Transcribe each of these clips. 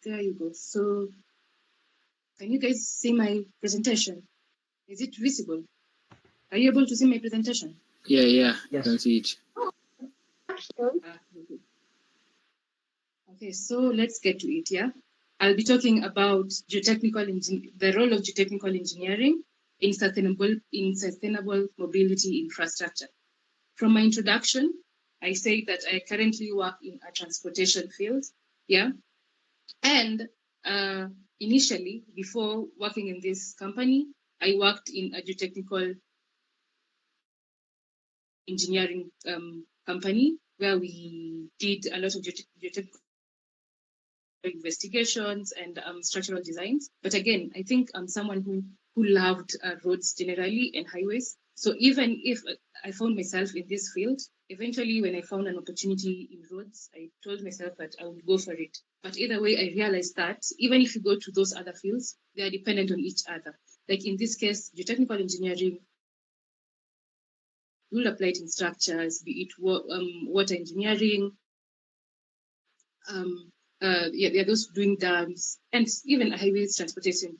There you go. So can you guys see my presentation? Is it visible? Are you able to see my presentation? Yeah, Yes. I can see it. Okay, so let's get to it, yeah? I'll be talking about the role of geotechnical engineering in sustainable mobility infrastructure. From my introduction, I say that I currently work in a transportation field, yeah? And initially, before working in this company, I worked in a geotechnical engineering company where we did a lot of geotechnical investigations and structural designs. But again, I think I'm someone who loved roads generally and highways. So even if I found myself in this field, eventually when I found an opportunity in roads, I told myself that I would go for it. But either way, I realized that even if you go to those other fields, they are dependent on each other. Like in this case, geotechnical engineering will apply it in structures, be it water engineering, those doing dams, and even highways transportation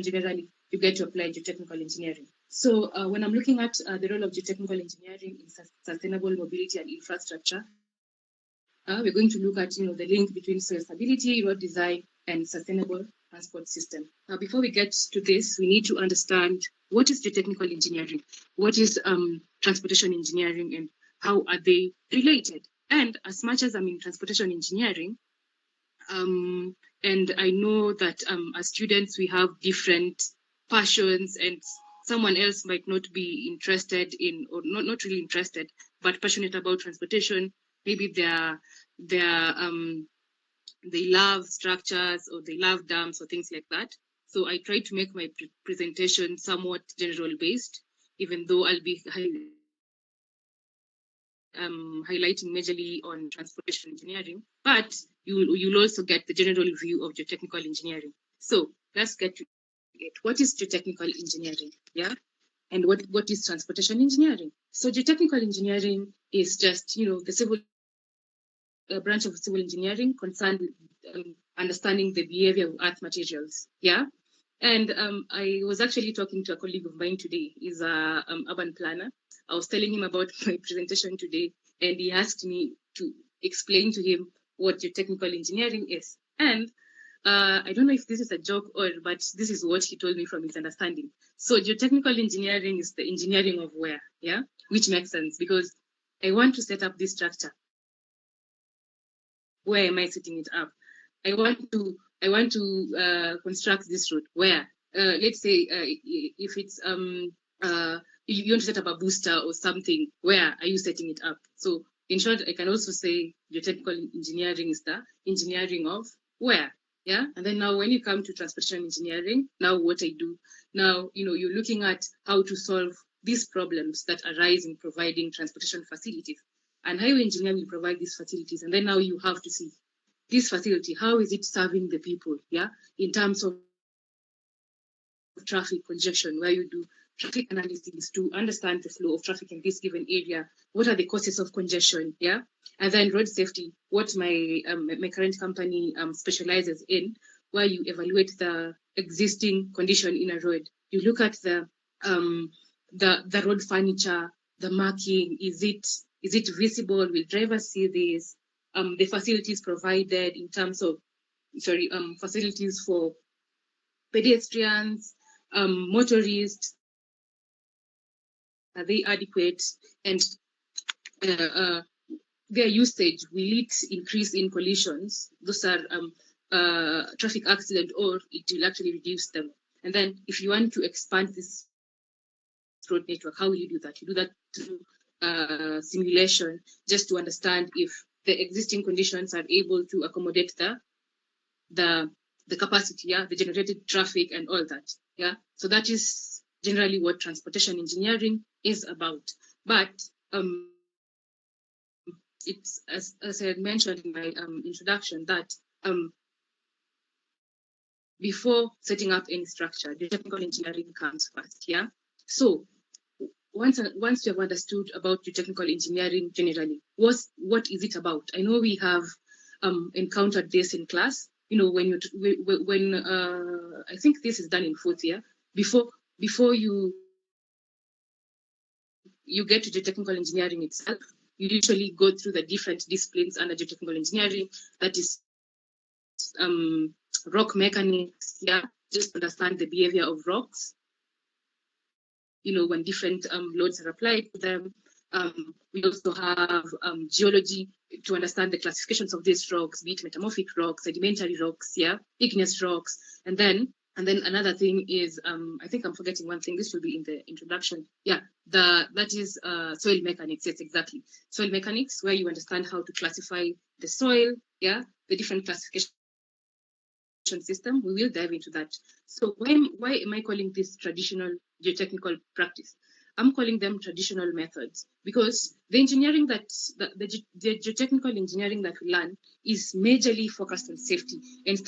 generally, you get to apply geotechnical engineering. So when I'm looking at the role of geotechnical engineering in sustainable mobility and infrastructure, we're going to look at the link between soil stability, road design, and sustainable transport system. Now, before we get to this, we need to understand what is geotechnical engineering, what is transportation engineering, and how are they related. And as much as I'm in transportation engineering, and I know that as students we have different passions, and someone else might not be interested in, or not really interested, but passionate about transportation. Maybe they love structures, or they love dams, or things like that. So I try to make my presentation somewhat general based, even though I'll be highlighting majorly on transportation engineering, but you'll also get the general view of geotechnical engineering. So let's get to it. What is geotechnical engineering? Yeah. And what is transportation engineering? So geotechnical engineering is just, the civil branch of civil engineering concerned with understanding the behavior of earth materials. Yeah. And I was actually talking to a colleague of mine today. He's a urban planner. I was telling him about my presentation today, and he asked me to explain to him what geotechnical engineering is. And I don't know if this is a joke but this is what he told me from his understanding. So geotechnical engineering is the engineering of where, yeah, which makes sense because I want to set up this structure. Where am I setting it up? I want to construct this road. Where? Let's say if it's you want to set up a booster or something. Where are you setting it up? So in short, I can also say geotechnical engineering is the engineering of where. Yeah. And then now when you come to transportation engineering, now what I do now, you're looking at how to solve these problems that arise in providing transportation facilities. And highway engineer will provide these facilities. And then now you have to see this facility, how is it serving the people, yeah, in terms of traffic congestion, where you do traffic analysis to understand the flow of traffic in this given area. What are the causes of congestion, yeah? And then road safety, what my current company specializes in, where you evaluate the existing condition in a road. You look at the road furniture, the marking, is it visible? Will drivers see this? The facilities provided in terms of, facilities for pedestrians, motorists, are they adequate? And their usage, will it increase in collisions? Those are traffic accident, or it will actually reduce them. And then if you want to expand this road network, how will you do that? You do that through simulation, just to understand if the existing conditions are able to accommodate the capacity, yeah, the generated traffic and all that, yeah. So that is generally what transportation engineering is about. But it's as I had mentioned in my introduction that before setting up any structure, the technical engineering comes first, yeah. So once you have understood about geotechnical engineering generally, what is it about? I know we have encountered this in class. when I think this is done in fourth year, before you get to geotechnical engineering itself, you usually go through the different disciplines under geotechnical engineering. That is rock mechanics, yeah, just understand the behavior of rocks, when different loads are applied to them. We also have geology to understand the classifications of these rocks, be it metamorphic rocks, sedimentary rocks, yeah, igneous rocks. And then another thing is, I think I'm forgetting one thing. This will be in the introduction. Yeah, that is soil mechanics. Yes, exactly. Soil mechanics, where you understand how to classify the soil, yeah, the different classification system. We will dive into that. So why am I calling this traditional geotechnical practice? I'm calling them traditional methods because the engineering the geotechnical engineering that we learn is majorly focused on safety and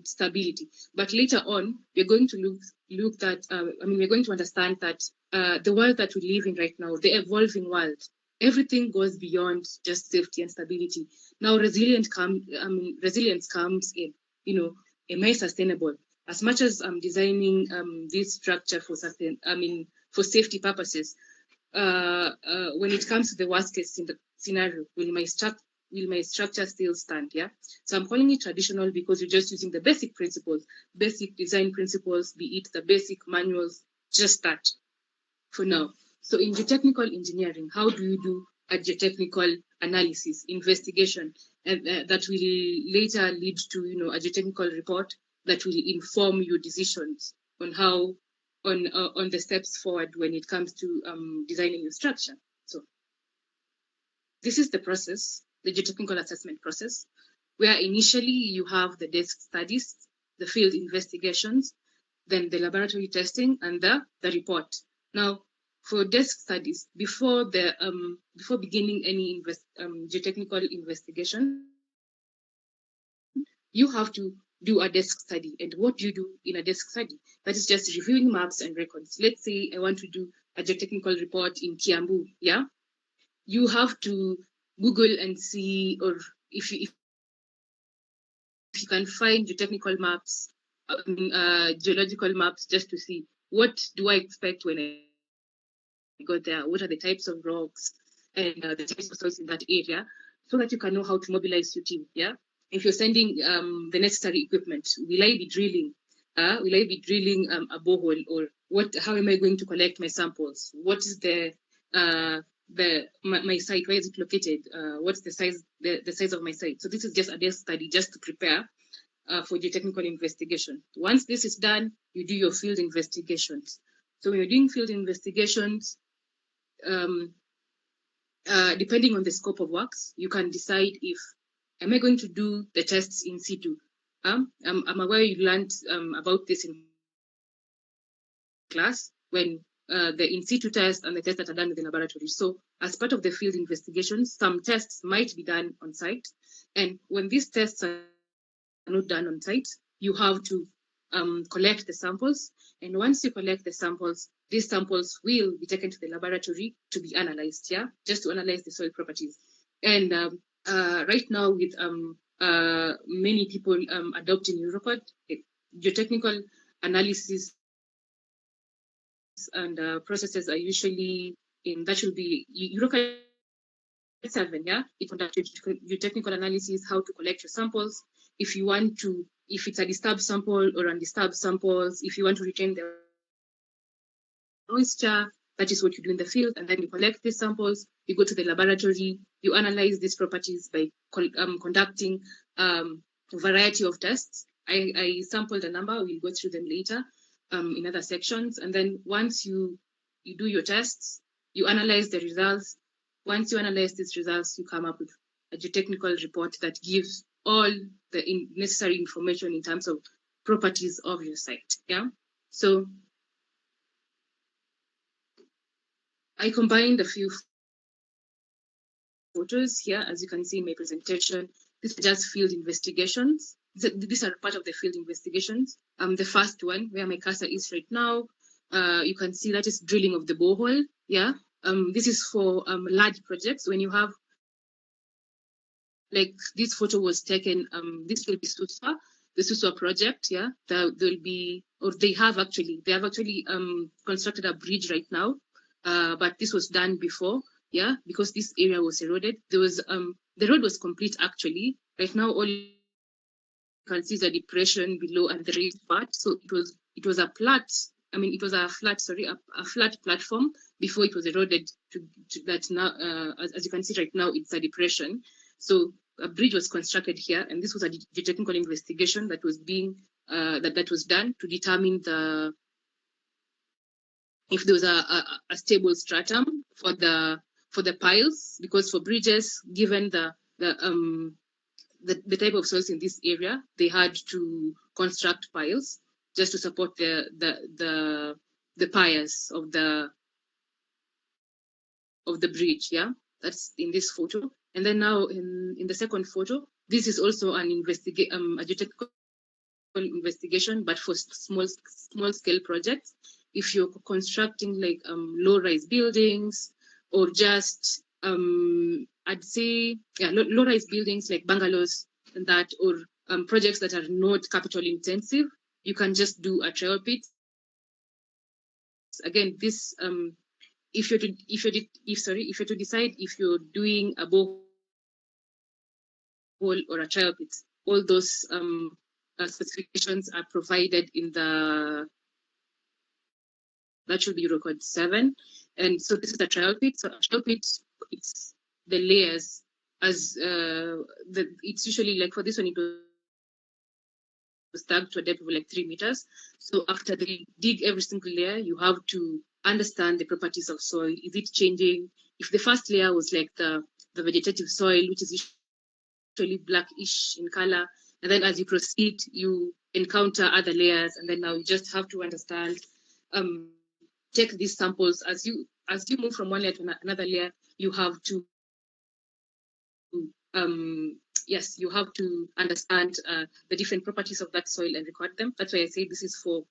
stability. But later on, we're going to look at we're going to understand that the world that we live in right now, the evolving world, everything goes beyond just safety and stability. Now, resilience comes in, am I sustainable? As much as I'm designing this structure for for safety purposes, when it comes to the worst case scenario, will my structure still stand? Yeah. So I'm calling it traditional because you're just using the basic principles, basic design principles, be it the basic manuals, just that for now. So in geotechnical engineering, how do you do a geotechnical analysis, investigation, and that will later lead to a geotechnical report that will inform your decisions on how on the steps forward when it comes to designing your structure. So this is the process, the geotechnical assessment process, where initially you have the desk studies, the field investigations, then the laboratory testing, and the report. Now, for desk studies, before beginning any geotechnical investigation, you have to do a desk study. And what do you do in a desk study? That is just reviewing maps and records. Let's say I want to do a geotechnical report in Kiambu, yeah? You have to Google and see, or if you can find geotechnical maps, geological maps, just to see what do I expect when I go there, what are the types of rocks and the types of soils in that area, so that you can know how to mobilize your team. Yeah, if you're sending the necessary equipment, will I be drilling? A borehole, or what? How am I going to collect my samples? What is my site? Where is it located? What's the size of my site? So this is just a desk study, just to prepare for geotechnical investigation. Once this is done, you do your field investigations. So when you're doing field investigations, depending on the scope of works, you can decide if, am I going to do the tests in situ? I'm aware you learned about this in class, when the in situ test and the tests that are done in the laboratory. So as part of the field investigations, some tests might be done on site. And when these tests are not done on site, you have to collect the samples. And once you collect the samples, these samples will be taken to the laboratory to be analyzed, yeah, just to analyze the soil properties. And right now, with many people adopting EuroCode, geotechnical analysis and processes are usually that should be EuroCode 7, yeah? It conducts your technical analysis, how to collect your samples. If you want to, if it's a disturbed sample or undisturbed samples, if you want to retain the moisture, that is what you do in the field. And then you collect these samples, you go to the laboratory, you analyze these properties by conducting a variety of tests. I sampled a number, we'll go through them later in other sections. And then once you do your tests, you analyze the results. Once you analyze these results, you come up with a geotechnical report that gives all the necessary information in terms of properties of your site. Yeah. So I combined a few photos here, as you can see in my presentation. These are just field investigations. These are part of the field investigations. The first one, where my cursor is right now, you can see that is drilling of the borehole. Yeah. This is for large projects. When you have, like, this photo was taken, this will be Suspa. this is a project, yeah, that will be, or they have actually constructed a bridge right now, but this was done before, yeah, because this area was eroded. There was the road was complete actually. Right now, all you can see is a depression below and the raised part. So it was a flat. I mean, it was a flat, sorry, a flat platform before it was eroded to that now. As you can see right now, it's a depression. So a bridge was constructed here, and this was a geotechnical investigation that was being that was done to determine if there was a stable stratum for the piles, because for bridges, given the type of soils in this area, they had to construct piles just to support the piers of the bridge. Yeah, that's in this photo. And then now in the second photo, this is also an a geotechnical investigation, but for small scale projects. If you're constructing like low-rise buildings, or just I'd say low-rise buildings like bungalows and that, or projects that are not capital intensive, you can just do a trial pit. Again, this if you're to decide if you're doing a borehole or a trial pit, all those specifications are provided in that should be record 7. And so this is a trial pit. So a trial pit, it's the layers as it's usually like for this one, it was dug to a depth of like 3 meters. So after they dig every single layer, you have to understand the properties of soil. Is it changing? If the first layer was like the vegetative soil, which is usually blackish in color, and then as you proceed, you encounter other layers, and then now you just have to understand, take these samples as you move from one layer to another layer. You have to yes, you have to understand the different properties of that soil and record them. That's why I say this is for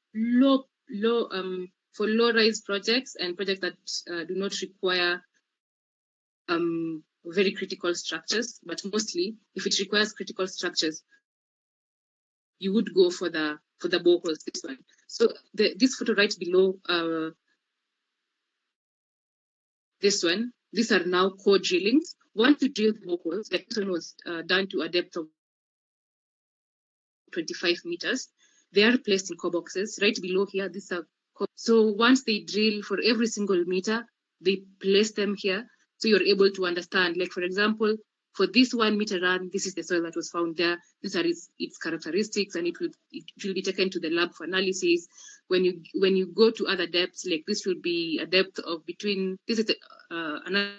low-rise projects and projects that do not require very critical structures. But mostly, if it requires critical structures, you would go for the boreholes. This one. So this photo right below this one, these are now core drillings. Once you drill boreholes, like this one was done to a depth of 25 meters. They are placed in core boxes. Right below here, these are core. So once they drill for every single meter, they place them here. So you're able to understand, like for example, for this 1 meter run, this is the soil that was found there. These are its characteristics, and it will be taken to the lab for analysis. When you go to other depths, like this will be a depth of between, this is another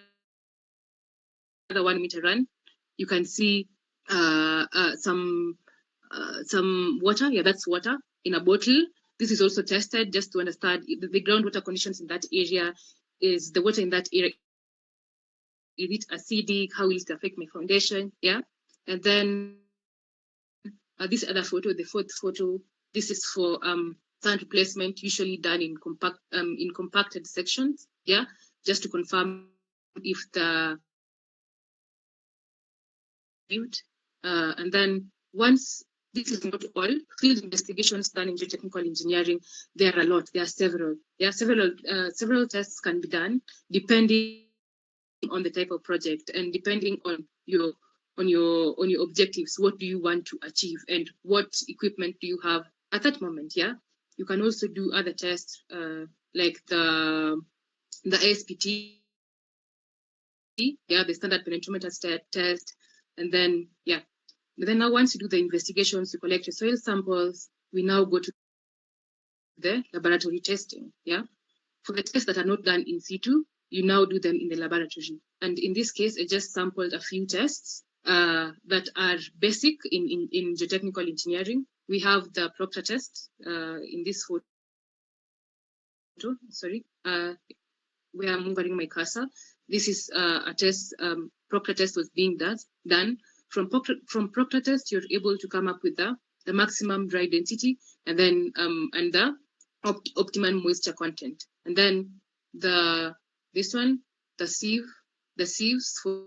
1 meter run. You can see some water. Yeah, that's water in a bottle. This is also tested just to understand the groundwater conditions in that area. Is the water in that area, is it acidic? How will it affect my foundation? Yeah. And then this other photo, the fourth photo, this is for sand replacement, usually done in compacted sections. Yeah, just to confirm if the and then once this is not all field investigations done in geotechnical engineering, there are a lot. There are several. Several tests can be done depending on the type of project and depending on your objectives. What do you want to achieve and what equipment do you have at that moment? Yeah, you can also do other tests like the ASPT, yeah, the standard penetrometer test, and then yeah. But then now once you do the investigations, you collect your soil samples, we now go to the laboratory testing. Yeah. For the tests that are not done in situ, you now do them in the laboratory. And in this case, I just sampled a few tests that are basic in geotechnical engineering. We have the Proctor test in this photo. Sorry, where I'm moving my cursor. This is a test. Proctor test was being done. From Proctor test, you're able to come up with the maximum dry density and then and the optimum moisture content. And then this one, the sieves for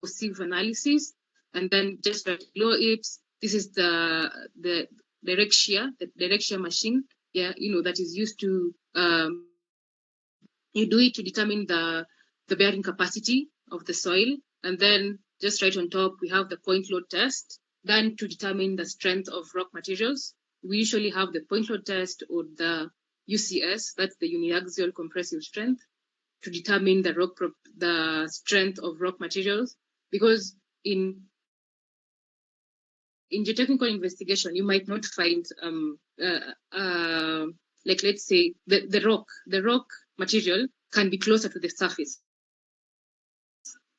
sieve analysis, and then just below it, This is the direct shear machine. Yeah, that is used to you do it to determine the bearing capacity of the soil, and then just right on top we have the point load test done to determine the strength of rock materials. We usually have the point load test or the UCS, that's the uniaxial compressive strength, to determine the strength of rock materials, because in geotechnical investigation, you might not find, like, let's say, the rock material can be closer to the surface,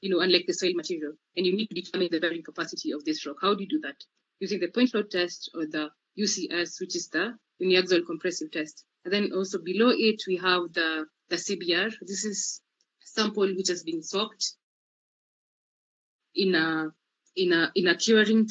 unlike the soil material, and you need to determine the bearing capacity of this rock. How do you do that? Using the point load test or the UCS, which is the uniaxial compressive test. And then also below it, we have the CBR. This is sample which has been soaked in a curing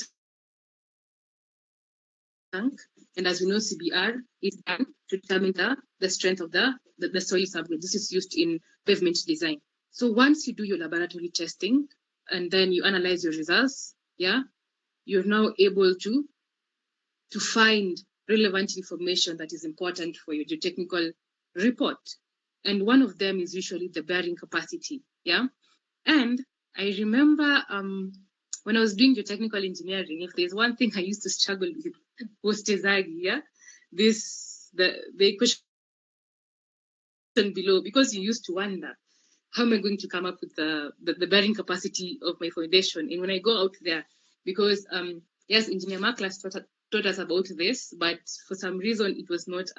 tank, and as we know, CBR is done to determine the strength of the soil subgrade. This is used in pavement design. So once you do your laboratory testing and then you analyze your results, you're now able to find relevant information that is important for your geotechnical report. And one of them is usually the bearing capacity. And I remember when I was doing geotechnical engineering, if there's one thing I used to struggle with was Tezagi, the equation below, because you used to wonder, how am I going to come up with the bearing capacity of my foundation? And when I go out there, because yes, Engineer Mark class taught us about this, but for some reason it was not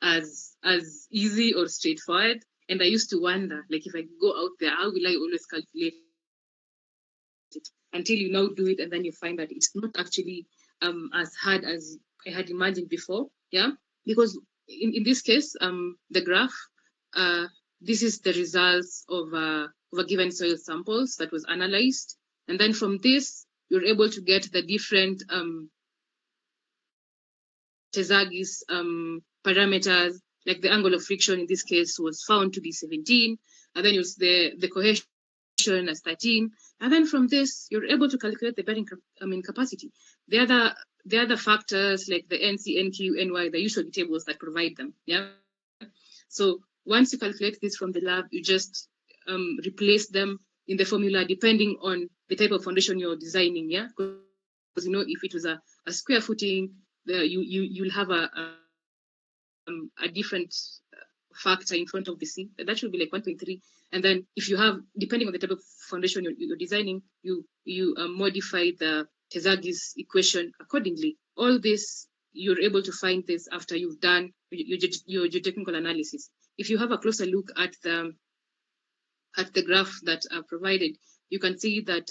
as easy or straightforward. And I used to wonder, like, if I go out there, how will I always calculate it? Until you now do it, and then you find that it's not actually as hard as I had imagined before. Because in this case, the graph, this is the results of a given soil samples that was analyzed, and then from this you're able to get the different Tezagis parameters, like the angle of friction in this case was found to be 17, and then it's the cohesion as 13, and then from this you're able to calculate the bearing capacity. The other factors like the NC, NQ, NY, the usual tables that provide them. So once you calculate this from the lab, you just replace them in the formula depending on the type of foundation you're designing. Because if it was a square footing, you'll have a different factor in front of the C. That should be like 1.3. And then if you have, depending on the type of foundation you're designing, you modify the Tezagi's equation accordingly. All this, you're able to find this after you've done your geotechnical analysis. If you have a closer look at the graph that are provided, you can see that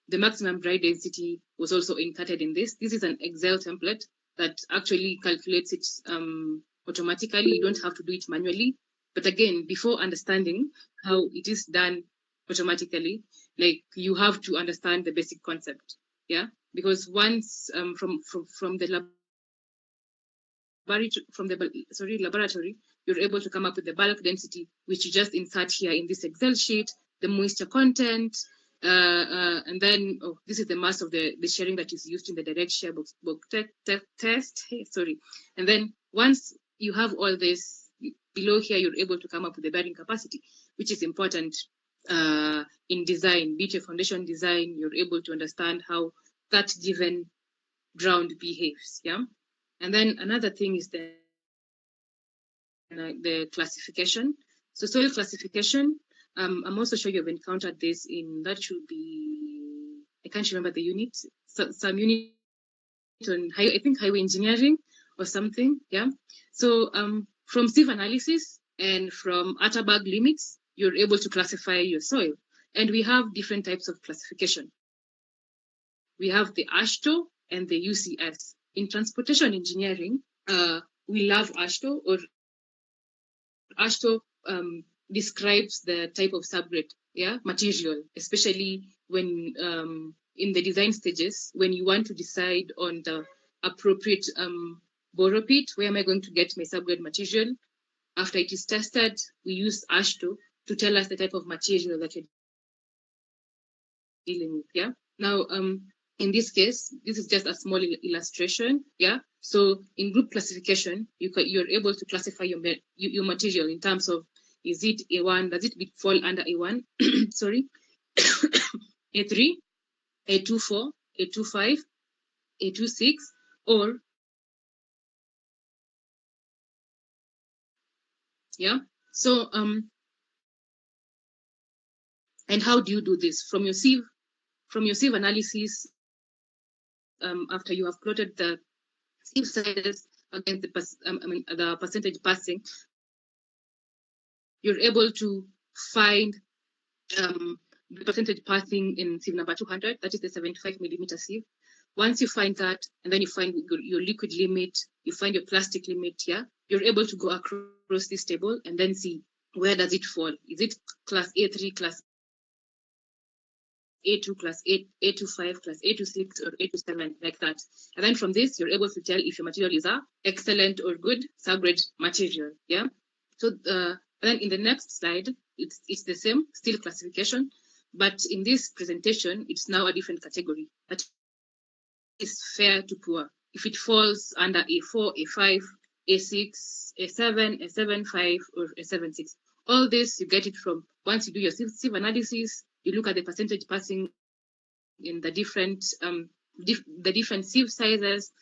the maximum dry density was also included in this. This is an Excel template that actually calculates it automatically. You don't have to do it manually. But again, before understanding how it is done automatically, like, you have to understand the basic concept. Because once from the laboratory, you're able to come up with the bulk density, which you just insert here in this Excel sheet, the moisture content, and then this is the mass of the sharing that is used in the direct shear box test. And then once you have all this below here, you're able to come up with the bearing capacity, which is important in design, be it your foundation design. You're able to understand how that given ground behaves. And then another thing is the classification. So soil classification, I'm also sure you've encountered this in, that should be, I can't remember the unit, some unit on I think highway engineering or something. So from sieve analysis and from Atterberg limits, you're able to classify your soil. And we have different types of classification. We have the AASHTO and the UCS. In transportation engineering, we love AASHTO, or AASHTO describes the type of subgrade material, especially when in the design stages, when you want to decide on the appropriate borrow pit, where am I going to get my subgrade material? After it is tested, we use AASHTO to tell us the type of material that you're dealing with. Now, in this case, this is just a small illustration. Yeah. So in group classification, you're able to classify your material in terms of, is it A1? Does it fall under A1? Sorry, A3, A24, A25, A26, or yeah. So and how do you do this from your sieve? From your sieve analysis, after you have plotted the sieve sizes against the percentage passing, you're able to find the percentage passing in sieve number 200, that is the 75 millimeter sieve. Once you find that, and then you find your liquid limit, you find your plastic limit here, you're able to go across this table and then see where does it fall. Is it class A3, class A2, class A25, class A26, or A27, like that. And then from this, you're able to tell if your material is a excellent or good subgrade material. Yeah. So then in the next slide, it's the same, still classification, but in this presentation, it's now a different category. That is fair to poor. If it falls under A4, A5, A6, A7, A7.5, or A7.6. All this, you get it from, once you do your sieve analysis, you look at the percentage passing in the different sieve sizes,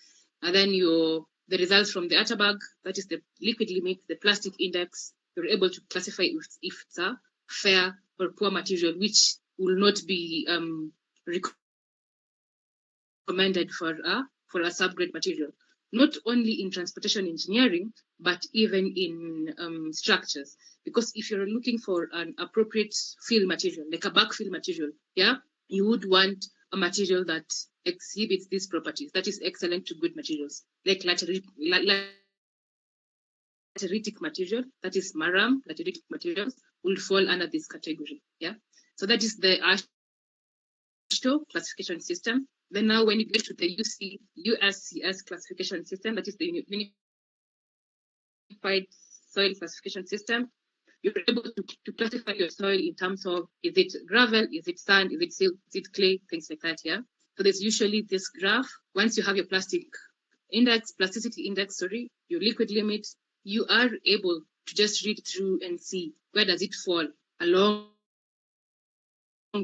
and then the results from the Atterbag, that is the liquid limit, the plastic index, you're able to classify if it's a fair or poor material, which will not be recommended for a subgrade material. Not only in transportation engineering, but even in structures. Because if you're looking for an appropriate fill material, like a backfill material, yeah, you would want a material that exhibits these properties, that is excellent to good materials, like lateritic material, that is maram, lateritic materials, will fall under this category. Yeah. So that is the AASHTO classification system. Then now when you get to the USCS classification system, that is the Unified Soil Classification System, you're able to classify your soil in terms of, is it gravel, is it sand, is it silt, is it clay, things like that. Yeah. So there's usually this graph. Once you have your plasticity index, your liquid limit, you are able to just read through and see where does it fall along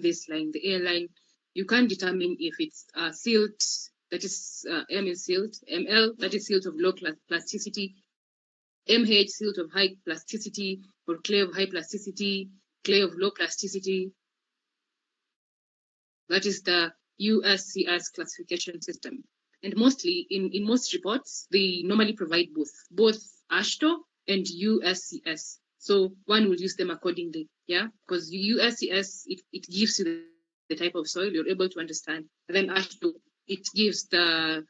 this line, the airline. You can determine if it's silt, that is M is silt, ML, that is silt of low plasticity, MH, silt of high plasticity, or clay of high plasticity, clay of low plasticity. That is the USCS classification system. And mostly, in most reports, they normally provide both AASHTO and USCS. So one will use them accordingly, yeah? Because USCS, it gives you the type of soil you're able to understand. And then AASHTO, it gives the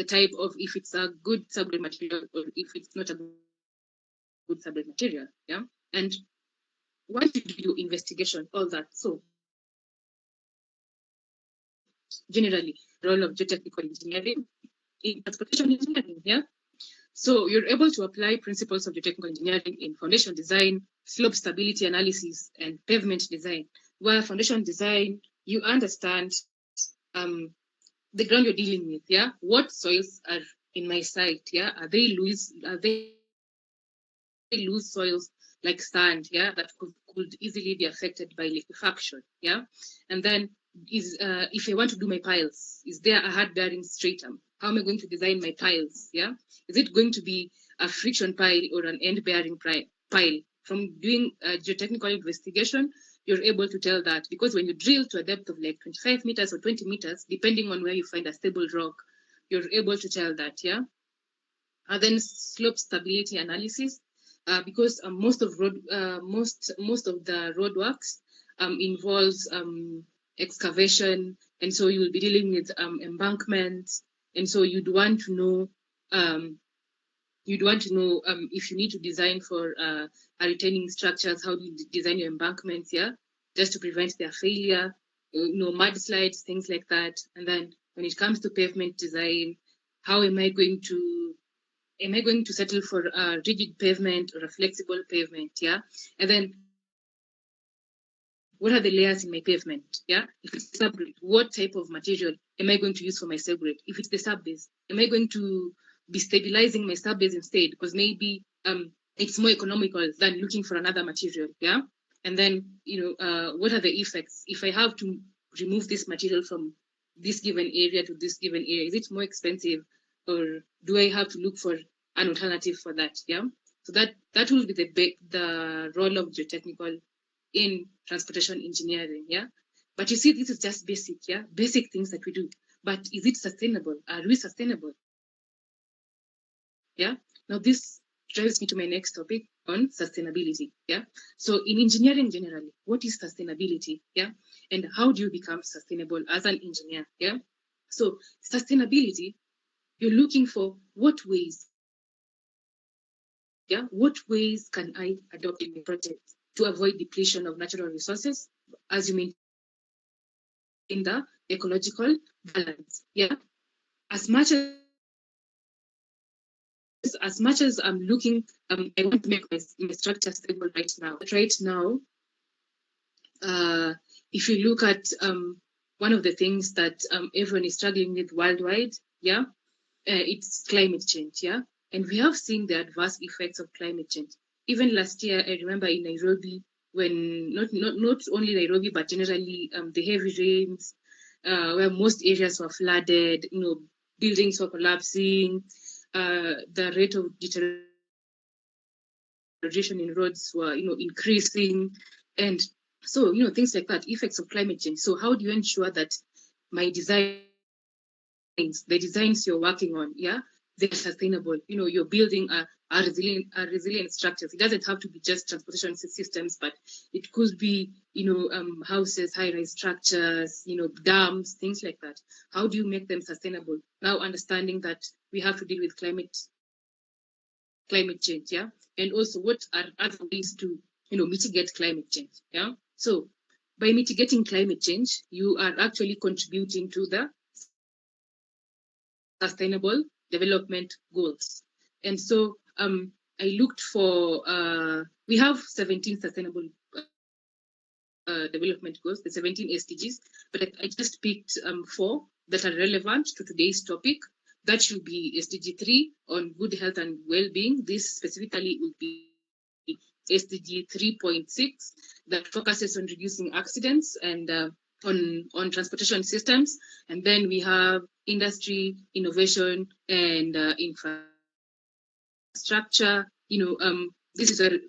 type of, if it's a good subgrade material or if it's not a good subgrade material, yeah? And once you do your investigation, all that, so generally, role of geotechnical engineering in transportation engineering, yeah? So you're able to apply principles of geotechnical engineering in foundation design, slope stability analysis, and pavement design. Where foundation design, you understand the ground you're dealing with, yeah? What soils are in my site, yeah? Are they loose soils like sand, yeah? That could easily be affected by liquefaction, yeah? And then if I want to do my piles, is there a hard bearing stratum? How am I going to design my piles? Yeah, is it going to be a friction pile or an end bearing pile? From doing a geotechnical investigation, you're able to tell that, because when you drill to a depth of like 25 meters or 20 meters, depending on where you find a stable rock, you're able to tell that. Yeah, and then slope stability analysis, because most of the roadworks involves excavation, and so you will be dealing with embankments, and so you'd want to know if you need to design for retaining structures, how do you design your embankments, yeah, just to prevent their failure, mudslides, things like that. And then when it comes to pavement design, how am I going to settle for a rigid pavement or a flexible pavement, yeah? And then what are the layers in my pavement? Yeah, if it's subgrade, what type of material am I going to use for my subgrade? If it's the subbase, am I going to be stabilizing my subbase instead? Because maybe it's more economical than looking for another material. Yeah, and then what are the effects if I have to remove this material from this given area to this given area? Is it more expensive, or do I have to look for an alternative for that? Yeah, so that will be the role of geotechnical in transportation engineering. Yeah, but you see, this is just basic. Yeah, basic things that we do. But is it sustainable? Are we sustainable? Yeah. Now this drives me to my next topic on sustainability. Yeah. So in engineering generally, what is sustainability? Yeah. And how do you become sustainable as an engineer? Yeah. So sustainability, you're looking for what ways. Yeah. What ways can I adopt in my project to avoid depletion of natural resources as you maintain the ecological balance? Yeah. As much as I'm looking, I want to make my structure stable right now. But right now, if you look at one of the things that everyone is struggling with worldwide, yeah, it's climate change, yeah, and we have seen the adverse effects of climate change. Even last year, I remember in Nairobi, when not only Nairobi but generally the heavy rains, where most areas were flooded, buildings were collapsing, the rate of deterioration in roads were increasing, and so things like that, effects of climate change. So how do you ensure that my designs, the designs you're working on, yeah, they're sustainable? You're building a resilient structures. It doesn't have to be just transportation systems, but it could be houses, high-rise structures, dams, things like that. How do you make them sustainable? Now understanding that we have to deal with climate change, yeah, and also what are other ways to mitigate climate change, yeah. So by mitigating climate change, you are actually contributing to the sustainable development goals. And so I looked for we have 17 sustainable development goals, the 17 SDGs, but I just picked 4 that are relevant to today's topic. That should be SDG 3 on good health and well-being. This specifically will be SDG 3.6 that focuses on reducing accidents and on transportation systems. And then we have industry, innovation, and infrastructure. This is where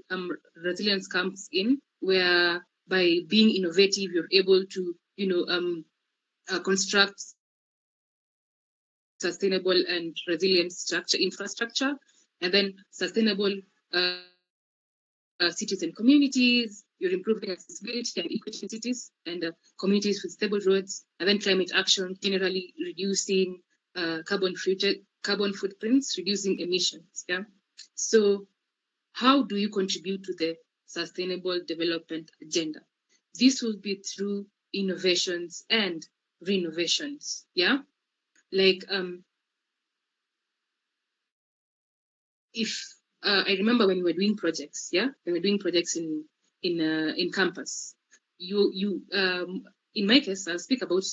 resilience comes in, where by being innovative, you're able to construct sustainable and resilient infrastructure, and then sustainable cities and communities. You're improving accessibility and equity in cities and communities with stable roads, and then climate action, generally reducing carbon footprints, reducing emissions. Yeah. So how do you contribute to the sustainable development agenda? This will be through innovations and renovations. Yeah. Like if I remember when we were doing projects, yeah, when we were doing projects in campus, you in my case, I'll speak about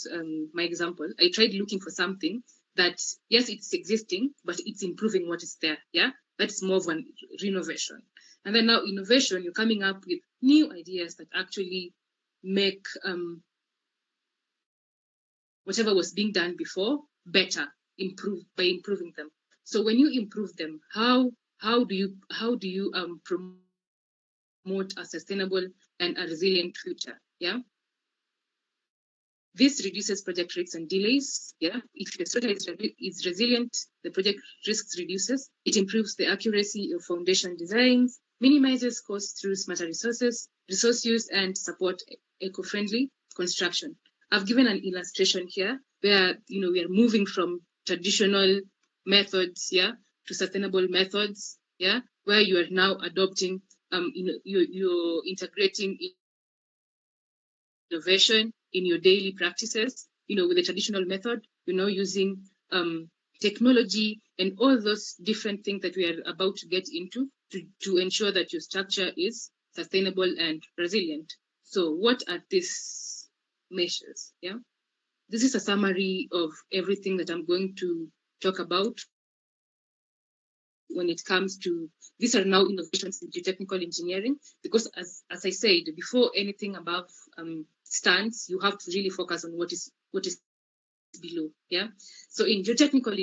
my example. I tried looking for something that, yes, it's existing, but it's improving what is there. Yeah, that's more of an renovation. And then now innovation, you're coming up with new ideas that actually make whatever was being done before better, by improving them. So when you improve them, how do you promote a sustainable and a resilient future? Yeah. This reduces project risks and delays. Yeah. If the structure is resilient, the project risks reduces. It improves the accuracy of foundation designs, minimizes costs through smarter resource use, and support eco-friendly construction. I've given an illustration here where we are moving from traditional methods, yeah, to sustainable methods, yeah, where you are now adopting, you're integrating innovation in your daily practices. With the traditional method, using technology and all those different things that we are about to get into to ensure that your structure is sustainable and resilient. So what are these measures? Yeah, this is a summary of everything that I'm going to talk about when it comes to, these are now innovations in geotechnical engineering, because as I said, before anything above stands, you have to really focus on what is below. Yeah. So in geotechnical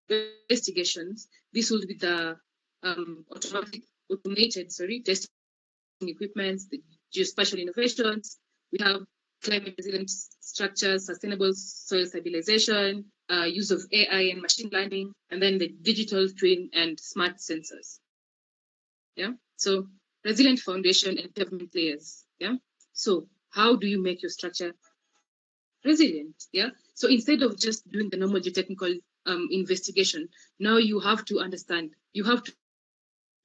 investigations, this will be the automated testing equipment, the geospatial innovations. We have climate resilient structures, sustainable soil stabilization, use of AI and machine learning, and then the digital twin and smart sensors. Yeah. So resilient foundation and pavement layers. Yeah. So how do you make your structure resilient? Yeah. So instead of just doing the normal geotechnical investigation, now you have to understand, you have to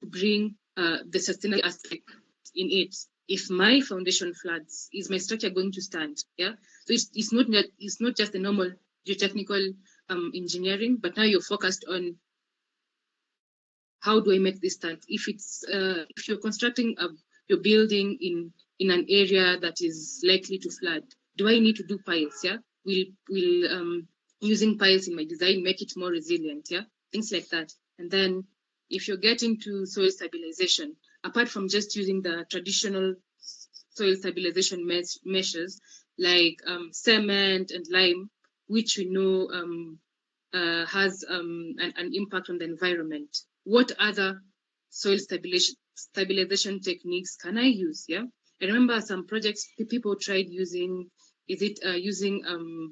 bring the sustainability aspect in it. If my foundation floods, is my structure going to stand? Yeah. So it's not just the normal geotechnical engineering, but now you're focused on how do I make this stand? If you're constructing your building in an area that is likely to flood, do I need to do piles? Yeah. Will using piles in my design make it more resilient? Yeah. Things like that. And then if you're getting to soil stabilization, apart from just using the traditional soil stabilization measures like cement and lime, which we know has an impact on the environment, what other soil stabilization techniques can I use? Yeah, I remember some projects people tried using, using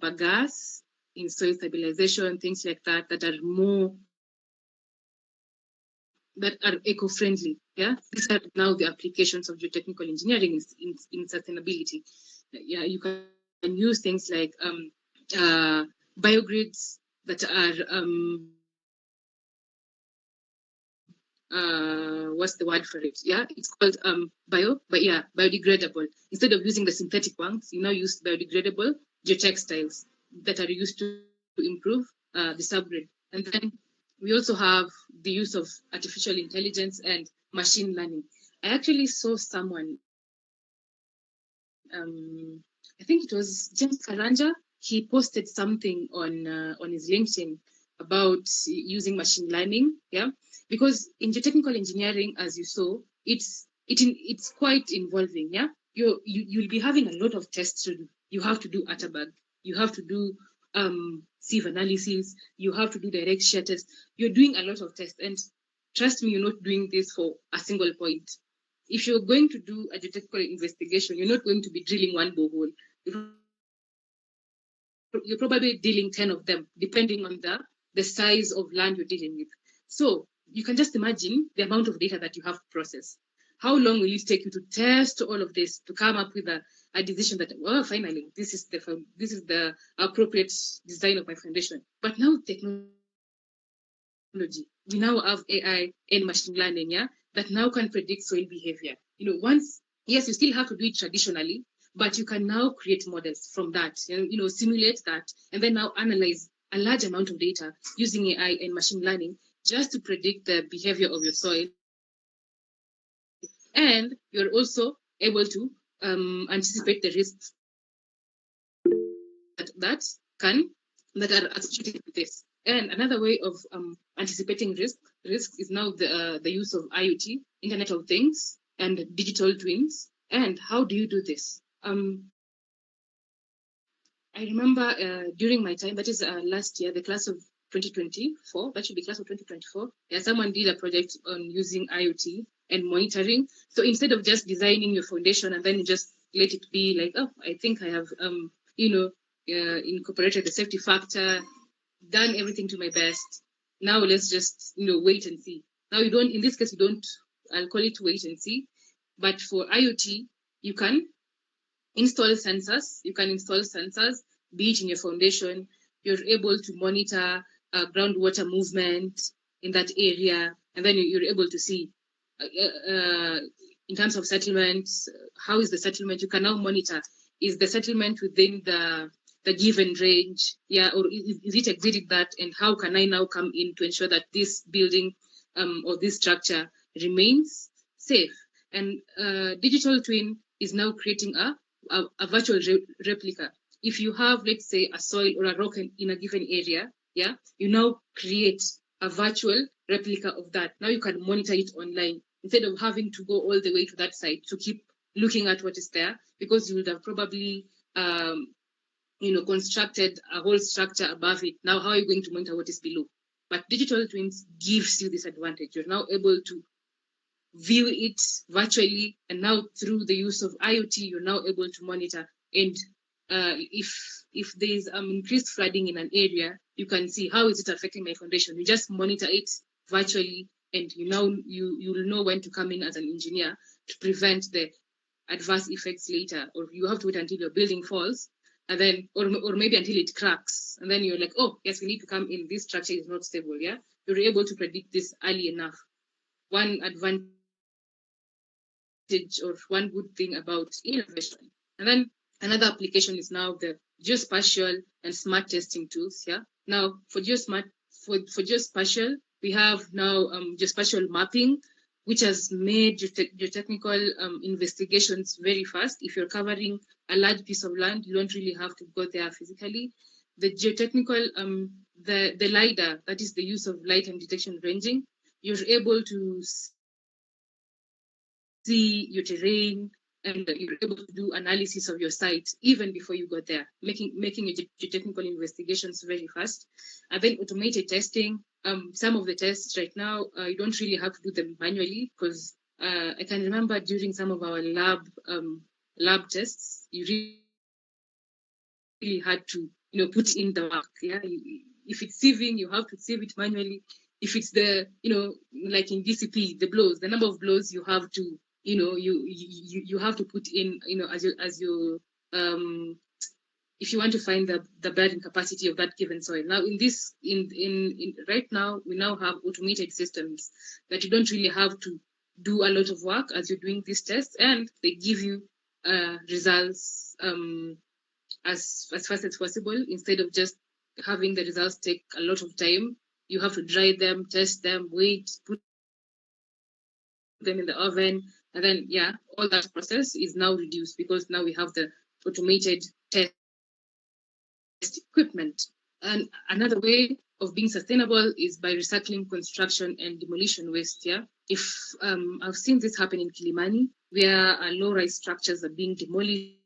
bagasse in soil stabilization, things like that, that are more, that are eco-friendly. Yeah, these are now the applications of geotechnical engineering in sustainability. Yeah, you can use things like biogrids that are what's the word for it? Yeah, it's called biodegradable. Instead of using the synthetic ones, you now use biodegradable geotextiles that are used to improve the subgrade. And then we also have the use of artificial intelligence and machine learning. I actually saw someone, I think it was James Karanja. He posted something on his LinkedIn about using machine learning. Yeah, because in geotechnical engineering, as you saw, it's quite involving. Yeah, you'll be having a lot of tests to do. You have to do ATABAG. You have to do sieve analysis. You have to do direct shear test. You're doing a lot of tests, and trust me, you're not doing this for a single point. If you're going to do a geotechnical investigation, you're not going to be drilling one borehole. You're probably dealing 10 of them, depending on the size of land you're dealing with. So you can just imagine the amount of data that you have to process. How long will it take you to test all of this to come up with a decision that, well, finally, this is the appropriate design of my foundation. But now technology, we now have AI and machine learning, yeah, that now can predict soil behavior. Once, yes, you still have to do it traditionally, but you can now create models from that, simulate that, and then now analyze a large amount of data using AI and machine learning just to predict the behavior of your soil. And you're also able to anticipate the risks that are associated with this. And another way of anticipating risks is now the use of IoT, Internet of Things, and digital twins. And how do you do this? I remember during my time, that is last year, the class of 2024, that should be class of 2024, yeah, someone did a project on using IoT and monitoring. So instead of just designing your foundation and then you just let it be like, oh, I think I have, incorporated the safety factor, done everything to my best. Now let's just, wait and see. Now in this case, I'll call it wait and see. But for IoT, you can install sensors. Be it in your foundation. You're able to monitor groundwater movement in that area, and then you're able to see in terms of settlements, how is the settlement? You can now monitor, is the settlement within the given range, yeah, or is it exceeding that, and how can I now come in to ensure that this building or this structure remains safe? And digital twin is now creating a virtual replica. If you have, let's say, a soil or a rock in a given area, yeah, you now create a virtual replica of that. Now you can monitor it online instead of having to go all the way to that site to keep looking at what is there, because you would have probably constructed a whole structure above it. Now, how are you going to monitor what is below? But digital twins gives you this advantage. You're now able to view it virtually, and now through the use of IoT, you're now able to monitor. And if there's increased flooding in an area, you can see how is it affecting my foundation. You just monitor it virtually, and you'll know when to come in as an engineer to prevent the adverse effects later. Or you have to wait until your building falls, and then or maybe until it cracks, and then you're like, oh yes, we need to come in, this structure is not stable. Yeah, you're able to predict this early enough. One advantage or one good thing about innovation. And then another application is now the geospatial and smart testing tools. Yeah. Now for geospatial, we have now geospatial mapping, which has made geotechnical investigations very fast. If you're covering a large piece of land, you don't really have to go there physically. The geotechnical, the LiDAR, that is the use of light and detection ranging, you're able to see your terrain, and you're able to do analysis of your site even before you got there, making your technical investigations very fast. And then automated testing. Some of the tests right now, you don't really have to do them manually, because I can remember during some of our lab tests, you really had to put in the work. Yeah, if it's sieving, you have to sieve it manually. If it's the like in DCP, the blows, the number of blows you have to you have to put in as you if you want to find the bearing capacity of that given soil. Now in right now, we now have automated systems that you don't really have to do a lot of work as you're doing these tests, and they give you results as fast as possible, instead of just having the results take a lot of time. You have to dry them, test them, wait, put them in the oven, and then all that process is now reduced, because now we have the automated test equipment. And another way of being sustainable is by recycling construction and demolition waste. Yeah, if I've seen this happen in Kilimani, where low-rise structures are being demolished,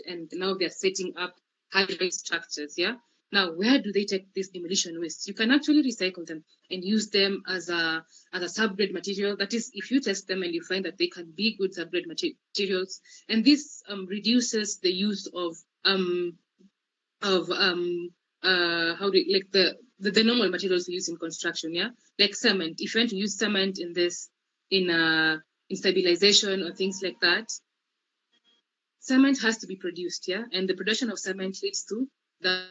and now they're setting up high-rise structures. Yeah. Now, where do they take this demolition waste? You can actually recycle them and use them as a subgrade material. That is, if you test them and you find that they can be good subgrade materials, and this reduces the use of the normal materials we use in construction. Yeah, like cement. If you want to use cement in this in stabilization or things like that, cement has to be produced. Yeah, and the production of cement leads to the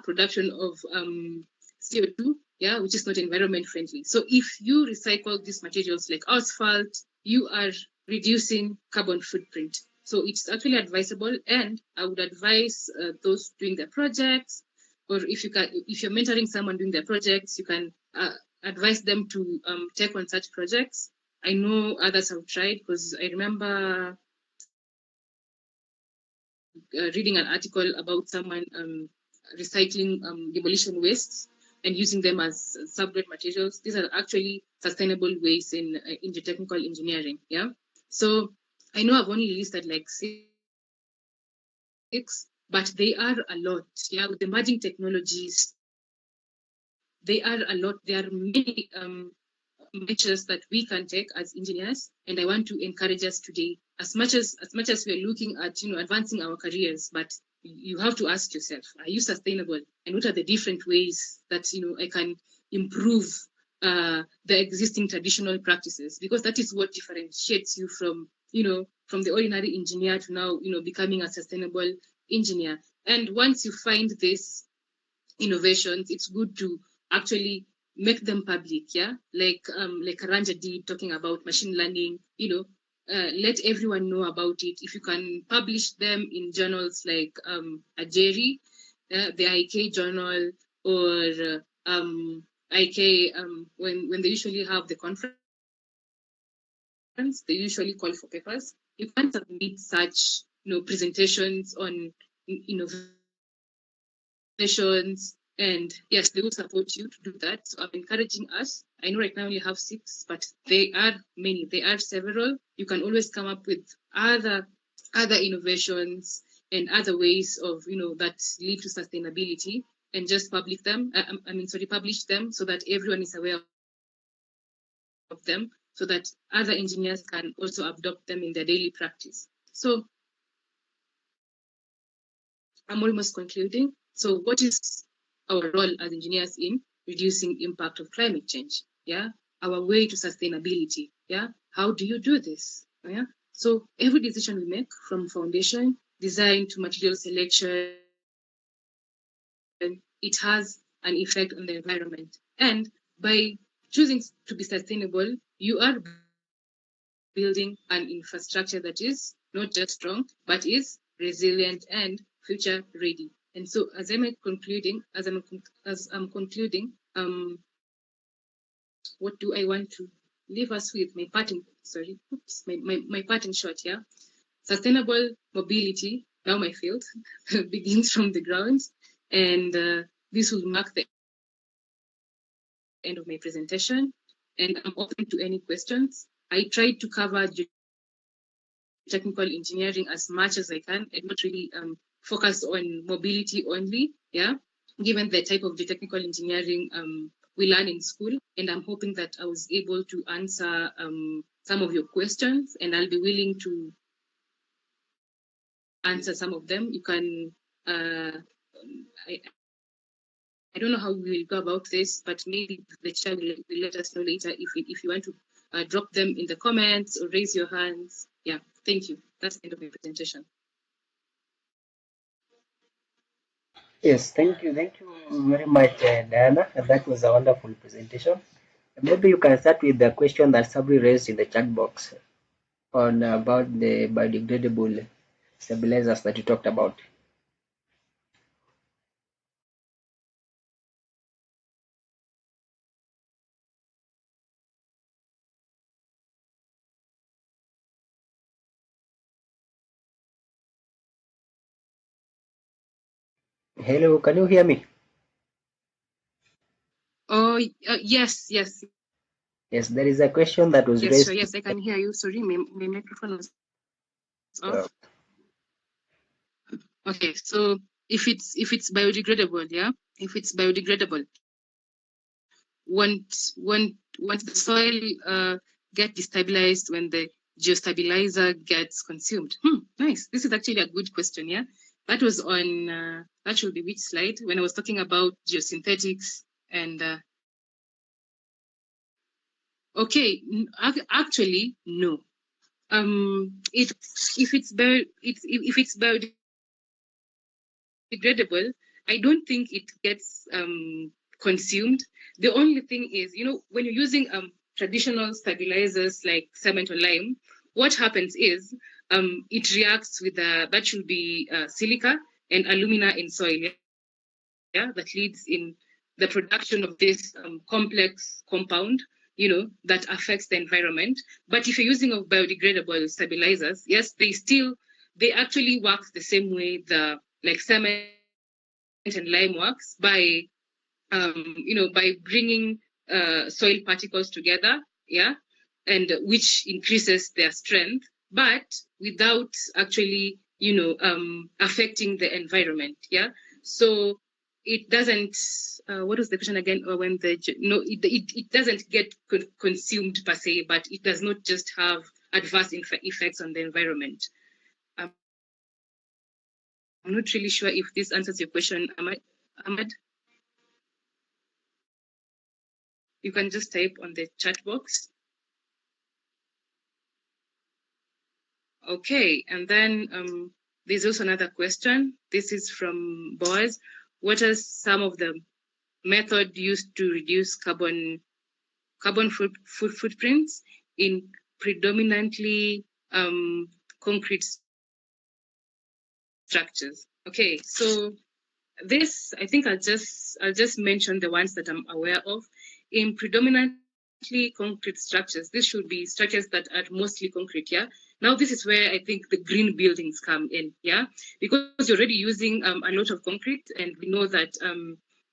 production of CO2, yeah, which is not environment friendly. So if you recycle these materials like asphalt, you are reducing carbon footprint. So it's actually advisable, and I would advise those doing their projects, or if you're mentoring someone doing their projects, you can advise them to take on such projects. I know others have tried, because I remember reading an article about someone recycling demolition wastes and using them as subgrade materials. These are actually sustainable ways in geotechnical engineering. Yeah. So I know I've only listed like 6, but they are a lot. Yeah. With emerging technologies, they are a lot. There are many measures that we can take as engineers, and I want to encourage us today, as much as we're looking at advancing our careers, but you have to ask yourself, are you sustainable, and what are the different ways that I can improve the existing traditional practices, because that is what differentiates you from the ordinary engineer to now becoming a sustainable engineer. And once you find these innovations, it's good to actually make them public. Yeah, like Karanja did, talking about machine learning. Let everyone know about it. If you can publish them in journals like Ajeri, the IK journal, or IK when they usually have the conference they usually call for papers. You can't submit such presentations on innovations, and yes, they will support you to do that. So I'm encouraging us. I know right now we have 6, but they are many. There are several. You can always come up with other innovations and other ways of that lead to sustainability, and just publish them. Publish them so that everyone is aware of them, so that other engineers can also adopt them in their daily practice. So I'm almost concluding. So what is our role as engineers in reducing impact of climate change? Yeah, our way to sustainability. Yeah, how do you do this? Yeah, so every decision we make, from foundation design to material selection, it has an effect on the environment. And by choosing to be sustainable, you are building an infrastructure that is not just strong, but is resilient and future ready. And so, as I'm concluding, what do I want to leave us with? My parting shot here. Sustainable mobility, now my field, begins from the ground, and this will mark the end of my presentation. And I'm open to any questions. I tried to cover technical engineering as much as I can, and not really focus on mobility only. Yeah, given the type of geotechnical engineering we learn in school, and I'm hoping that I was able to answer some of your questions, and I'll be willing to answer some of them. You can. I don't know how we will go about this, but maybe the chair will let us know later if you want to drop them in the comments or raise your hands. Yeah, thank you. That's the end of my presentation. Yes, thank you very much, Diana. That was a wonderful presentation. Maybe you can start with the question that somebody raised in the chat box on about the biodegradable stabilizers that you talked about. Hello, can you hear me? Oh, yes. Yes, there is a question that was Yes, raised. sure. Yes, I can hear you. Sorry, my microphone was off. Okay, so if it's biodegradable, yeah, if it's biodegradable, once the soil get destabilized when the geostabilizer gets consumed. Nice. This is actually a good question. Yeah, that was on that should be which slide when I was talking about geosynthetics and. Okay, actually no. It if it's biodegradable, I don't think it gets consumed. The only thing is, when you're using traditional stabilizers like cement or lime, what happens is it reacts with that should be silica and alumina in soil. Yeah, that leads in the production of this complex compound, that affects the environment. But if you're using of biodegradable stabilizers, yes, they actually work the same way the like cement and lime works by by bringing soil particles together, yeah, and which increases their strength, but without actually affecting the environment, yeah. So it doesn't what was the question again? Or when the no it doesn't get consumed per se, but it does not just have adverse effects on the environment. I'm not really sure if this answers your question, Ahmad. You can just type on the chat box. Okay, and then there's also another question. This is from Boaz. What are some of the methods used to reduce carbon footprints in predominantly concrete structures? Okay, so this I think I'll just mention the ones that I'm aware of. In predominantly concrete structures. This should be structures that are mostly concrete. Yeah. Now this is where I think the green buildings come in. Yeah, because you're already using a lot of concrete, and we know that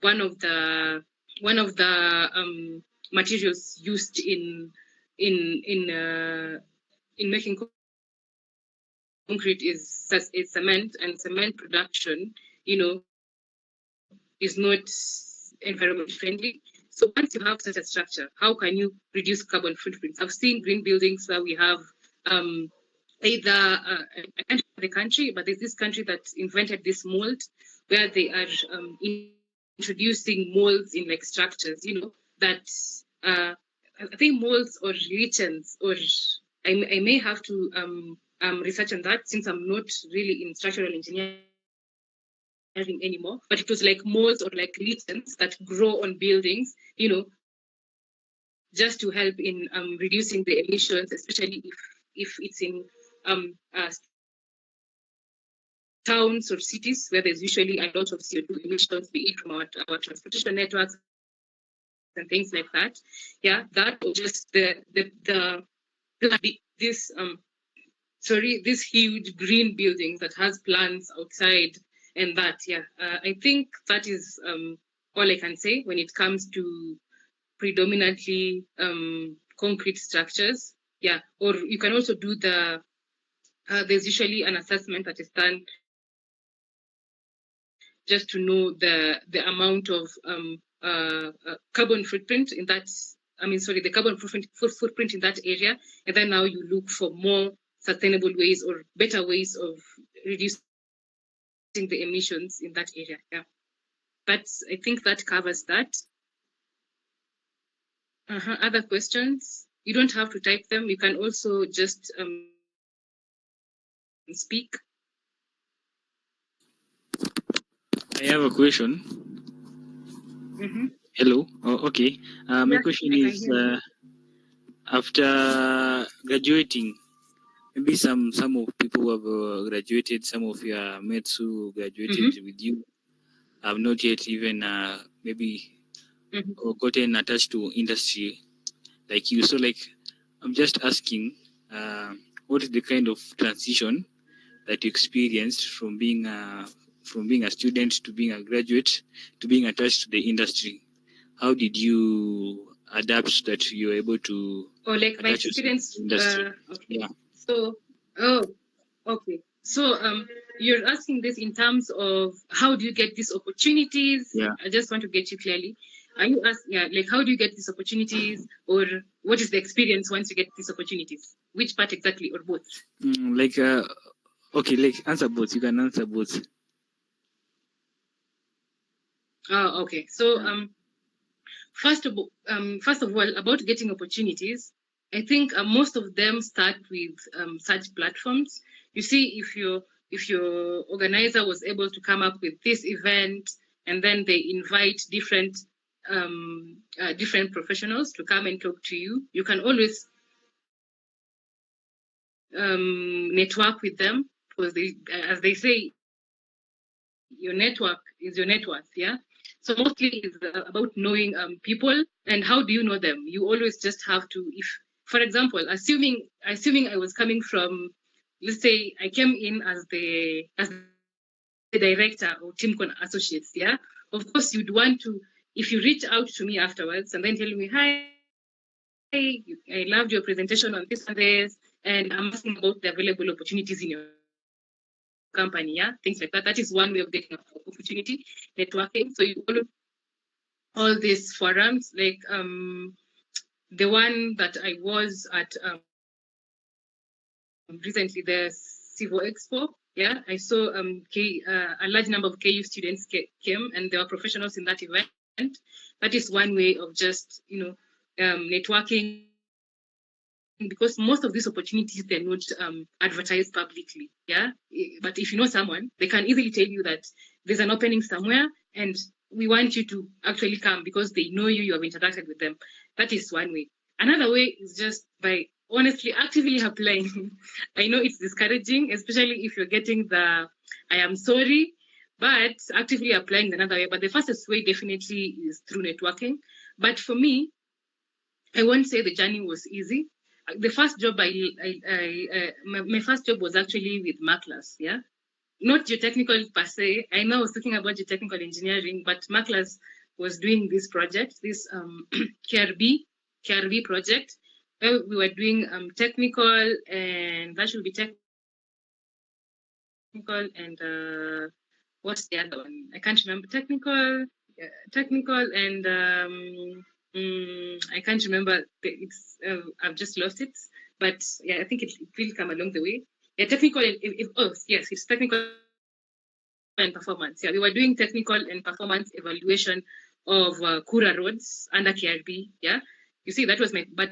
one of the materials used in making concrete is cement, and cement production, is not environmentally friendly. So once you have such a structure, how can you reduce carbon footprints? I've seen green buildings where we have either I can't remember the country, but there's this country that invented this mold where they are introducing molds in like structures, that I think molds or lichens, or I may have to research on that, since I'm not really in structural engineering anymore, but it was like molds or like lichens that grow on buildings, just to help in reducing the emissions, especially if it's in towns or cities where there's usually a lot of CO2 emissions, be it from our transportation networks and things like that. Yeah, that or just this huge green building that has plants outside, and that, yeah, I think that is all I can say when it comes to predominantly concrete structures. Yeah, or you can also do there's usually an assessment that is done just to know the amount of carbon footprint in that. The carbon footprint in that area, and then now you look for more sustainable ways or better ways of reducing the emissions in that area. Yeah, but I think that covers that. Other questions? You don't have to type them. You can also just speak. I have a question. Mm-hmm. Hello. Oh, okay. My Yeah, question I can is, hear you. after graduating, maybe some of people who have graduated, some of your mates who graduated with you have not yet even maybe gotten attached to industry like you. So, like, I'm just asking, what is the kind of transition that you experienced from being a student to being a graduate to being attached to the industry? How did you adapt so that you're able to like my attach yourself experience? to the industry? Okay. Yeah. So, okay. So, you're asking this in terms of how do you get these opportunities? Yeah. I just want to get you clearly. Are you asking, like, how do you get these opportunities, or what is the experience once you get these opportunities? Which part exactly, or both? Okay, like answer both. You can answer both. Oh, okay. So, first of all, about getting opportunities, I think most of them start with such platforms. You see, if your organizer was able to come up with this event, and then they invite different professionals to come and talk to you, you can always network with them, because as they say, your network is your net worth. Yeah. So mostly it's about knowing people. And how do you know them? You always just have to, if, for example, assuming I was coming from, let's say I came in as the director or Timcon Associates. Yeah. Of course, you'd want to, if you reach out to me afterwards and then tell me, hi, I loved your presentation on this and this, and I'm asking about the available opportunities in your company, yeah, things like that. That is one way of getting an opportunity, networking. So you follow all these forums, like the one that I was at recently, the Civil Expo. Yeah, I saw a large number of KU students came, and there were professionals in that event. That is one way of just networking, because most of these opportunities, they're not advertised publicly. Yeah, but if you know someone, they can easily tell you that there's an opening somewhere, and we want you to actually come because they know you have interacted with them. That is one way. Another way is just by honestly actively applying. I know it's discouraging, especially if you're getting the I am sorry, but actively applying is another way. But the fastest way definitely is through networking. But for me, I won't say the journey was easy. The first job my first job was actually with Maclas, yeah, not geotechnical per se. I know I was talking about geotechnical engineering, but Maclas was doing this project, this KRB project, where we were doing technical, and that should be technical and what's the other one? I can't remember. Technical and I can't remember. It's I've just lost it. But yeah, I think it will come along the way. Yeah, technical. Oh yes, it's technical and performance. Yeah, we were doing technical and performance evaluation of Kura roads under KRB. Yeah, you see, that was my. But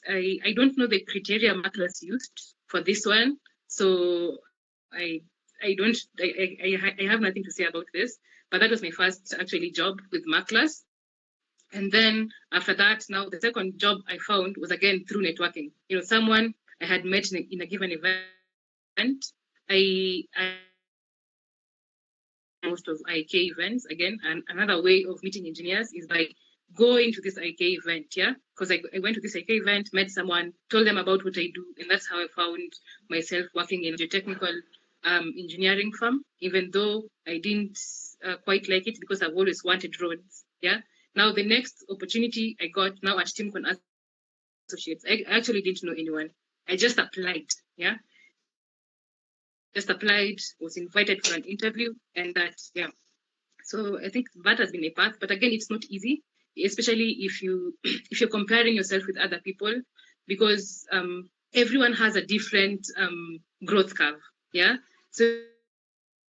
I don't know the criteria Maclas used for this one, so I have nothing to say about this. But that was my first actually job with Maclas. And then after that, now the second job I found was again through networking. You know, someone I had met in a given event. I most of IK events again, and another way of meeting engineers is by going to this IK event, yeah, because I went to this IK event, met someone, told them about what I do, and that's how I found myself working in a geotechnical engineering firm, even though I didn't quite like it because I've always wanted roads, yeah. Now the next opportunity I got now at Timcon Associates, I actually didn't know anyone. I just applied, yeah, just applied, was invited for an interview, and that, yeah. So I think that has been a path, but again, it's not easy, especially if you if you're comparing yourself with other people, because everyone has a different growth curve. Yeah, so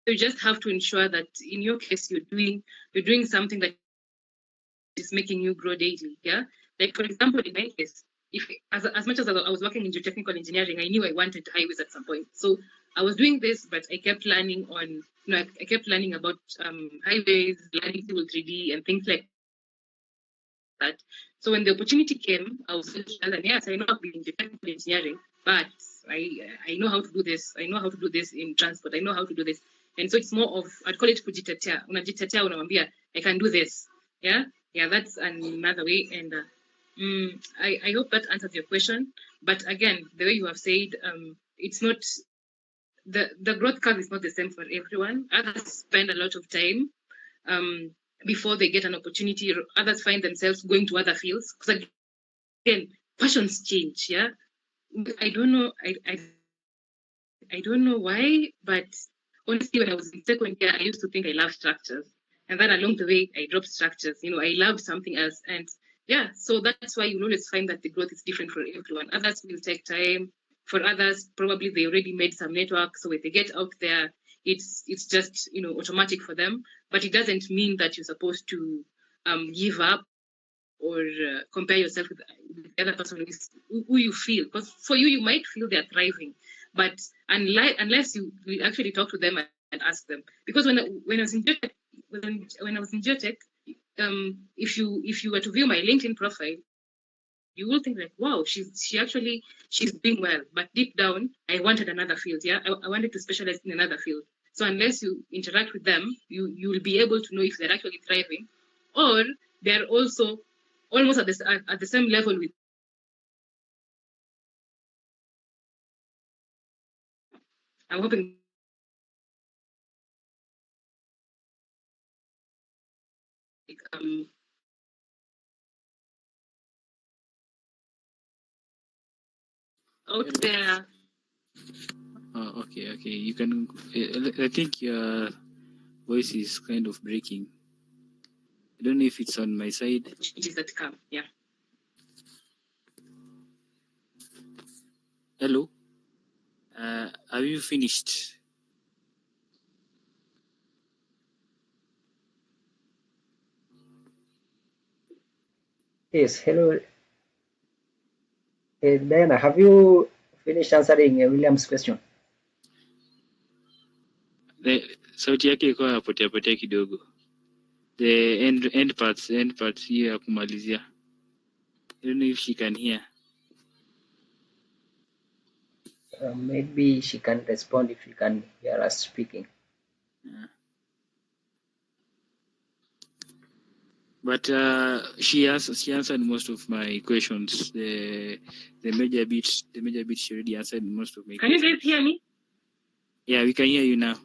you just have to ensure that in your case you're doing something that is making you grow daily. Yeah, like for example, in my case, if as much as I was working in geotechnical engineering, I knew I wanted highways at some point. So I was doing this, but I kept learning on, I kept learning about highways, learning civil 3D and things like that. So when the opportunity came, I was able to tell them, yes, I know I've been in geotechnical engineering, but I know how to do this. I know how to do this in transport. I know how to do this. And so it's more of, I'd call it kujitetea. Unajitetea, unamwambia, I can do this. Yeah, yeah, that's another way. And I hope that answers your question. But again, the way you have said, it's not, the growth curve is not the same for everyone. Others spend a lot of time um, before they get an opportunity. Others find themselves going to other fields because again, passions change. Yeah, I don't know. I don't know why, but honestly, when I was in second year, I used to think I loved structures, and then along the way, I dropped structures. You know, I loved something else, and yeah, so that's why you'll always find that the growth is different for everyone. Others will take time. For others, probably they already made some network, so when they get out there, it's just automatic for them. But it doesn't mean that you're supposed to give up or compare yourself with the other person who you feel. Because for you, you might feel they're thriving, but unless you actually talk to them and ask them. Because when I was in geotech, when I was in geotech, if you were to view my LinkedIn profile, you will think like, wow, she's doing well. But deep down, I wanted another field. Yeah, I wanted to specialize in another field. So unless you interact with them, you will be able to know if they're actually thriving, or they're also almost at the same level with. I'm hoping um out there. Oh, okay. You can. I think your voice is kind of breaking. I don't know if it's on my side. Changes that come. Yeah. Hello. Have you finished? Yes, hello. Diana, have you finished answering William's question? Sauti yake ilikuwa yapotea kidogo. The end parts hiyo ya kumalizia. I don't know if she can hear. Maybe she can respond if you can hear us speaking. But she answered most of my questions. The major bits she already answered most of my Can questions. you guys hear me? Yeah, we can hear you now.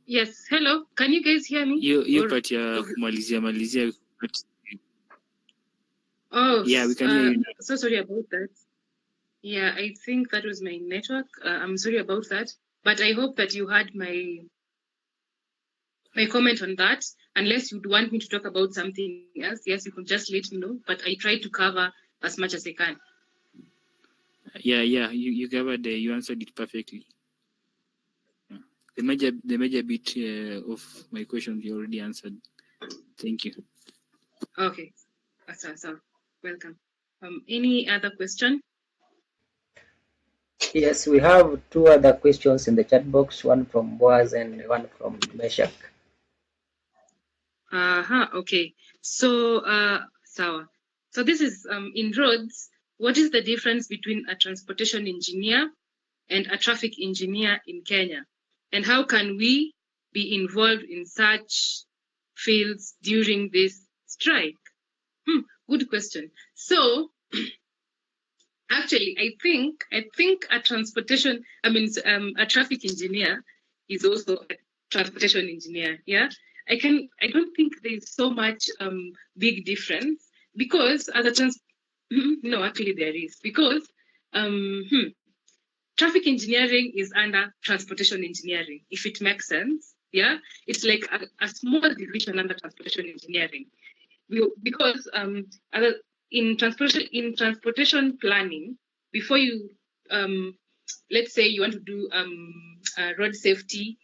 Yes. Hello. Can you guys hear me? You but kumalizia. Oh, Yeah, we can hear you now. so sorry about that. Yeah, I think that was my network. I'm sorry about that. But I hope that you had my comment on that. Unless you'd want me to talk about something else, yes, you can just let me know. But I try to cover as much as I can. Yeah, you covered. You answered it perfectly. Yeah. The major bit of my questions you already answered. Thank you. Okay, so welcome. Any other question? Yes, we have two other questions in the chat box, one from Boaz and one from Meshach. Okay. So, So this is in roads. What is the difference between a transportation engineer and a traffic engineer in Kenya? And how can we be involved in such fields during this strike? Good question. So, actually, I think a a traffic engineer is also a transportation engineer. Yeah, I don't think there's so much big difference because as a no, actually there is because um, hmm, traffic engineering is under transportation engineering, if it makes sense. Yeah, it's like a small division under transportation engineering because in transportation planning, before you let's say you want to do road safety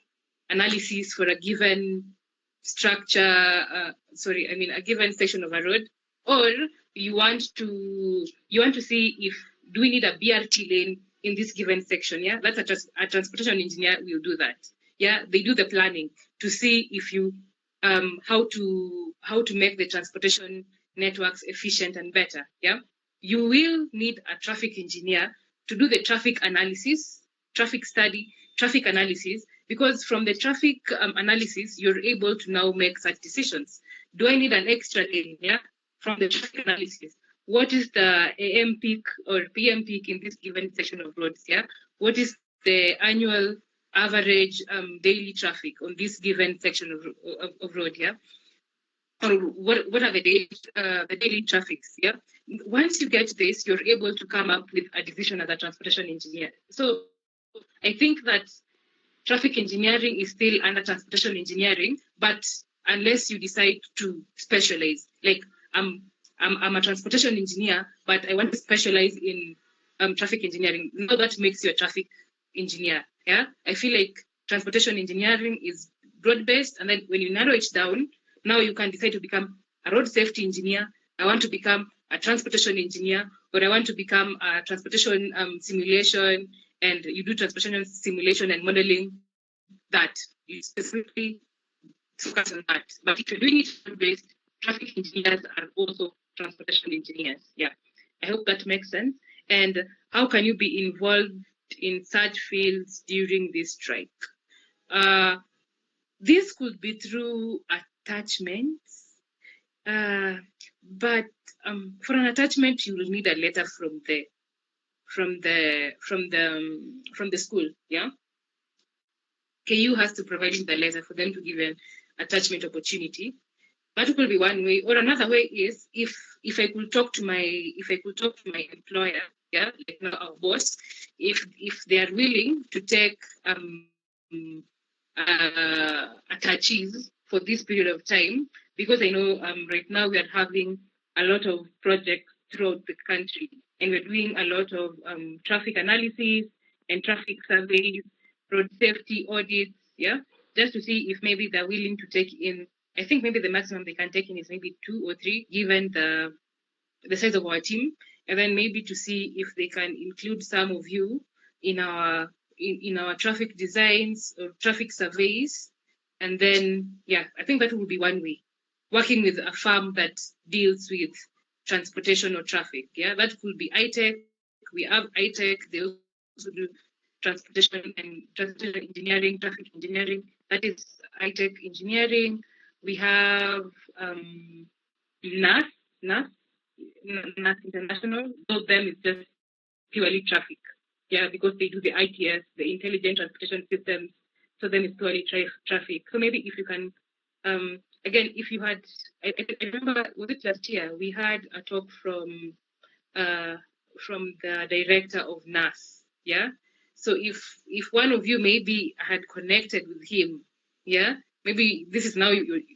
analysis for a given structure, a given section of a road, or you want to see if do we need a BRT lane in this given section. Yeah, that's a transportation engineer will do that. Yeah, they do the planning to see if you how to make the transportation networks efficient and better. Yeah, you will need a traffic engineer to do the traffic analysis, traffic study, traffic analysis, because from the traffic analysis, you're able to now make such decisions. Do I need an extra lane? Yeah, from the traffic analysis. What is the AM peak or PM peak in this given section of roads? Yeah, what is the annual average daily traffic on this given section of road? Yeah, or what are the daily traffics? Yeah, once you get this, you're able to come up with a decision as a transportation engineer. So I think that traffic engineering is still under transportation engineering, but unless you decide to specialize, like I'm a transportation engineer, but I want to specialize in traffic engineering. Now that makes you a traffic engineer. Yeah, I feel like transportation engineering is broad based, and then when you narrow it down, now you can decide to become a road safety engineer. I want to become a transportation engineer, or I want to become a transportation simulation, and you do transportation simulation and modeling that you specifically focus on that. But if you're doing it based, traffic engineers are also transportation engineers. Yeah, I hope that makes sense. And how can you be involved in such fields during this strike? This could be through attachments, but for an attachment, you will need a letter from the school. Yeah, KU has to provide you the letter for them to give an attachment opportunity. That could be one way, or another way is if I could talk to my employer, yeah, like now our boss, if they are willing to take attachees for this period of time, because I know right now we are having a lot of projects throughout the country, and we're doing a lot of traffic analysis and traffic surveys, road safety audits, yeah, just to see if maybe they're willing to take in. I think maybe the maximum they can take in is maybe 2 or 3, given the size of our team, and then maybe to see if they can include some of you in our traffic designs or traffic surveys. And then, yeah, I think that would be one way, working with a firm that deals with transportation or traffic. Yeah, that could be ITEC. We have ITEC. They also do transportation engineering, traffic engineering. That is ITEC engineering. We have NAS International. Both of them is just purely traffic. Yeah, because they do the ITS, the Intelligent Transportation Systems. So then it's purely traffic. So maybe if you can, again, if you had, I remember, was it last year, we had a talk from the director of NAS. Yeah. So if one of you maybe had connected with him, yeah, maybe this is now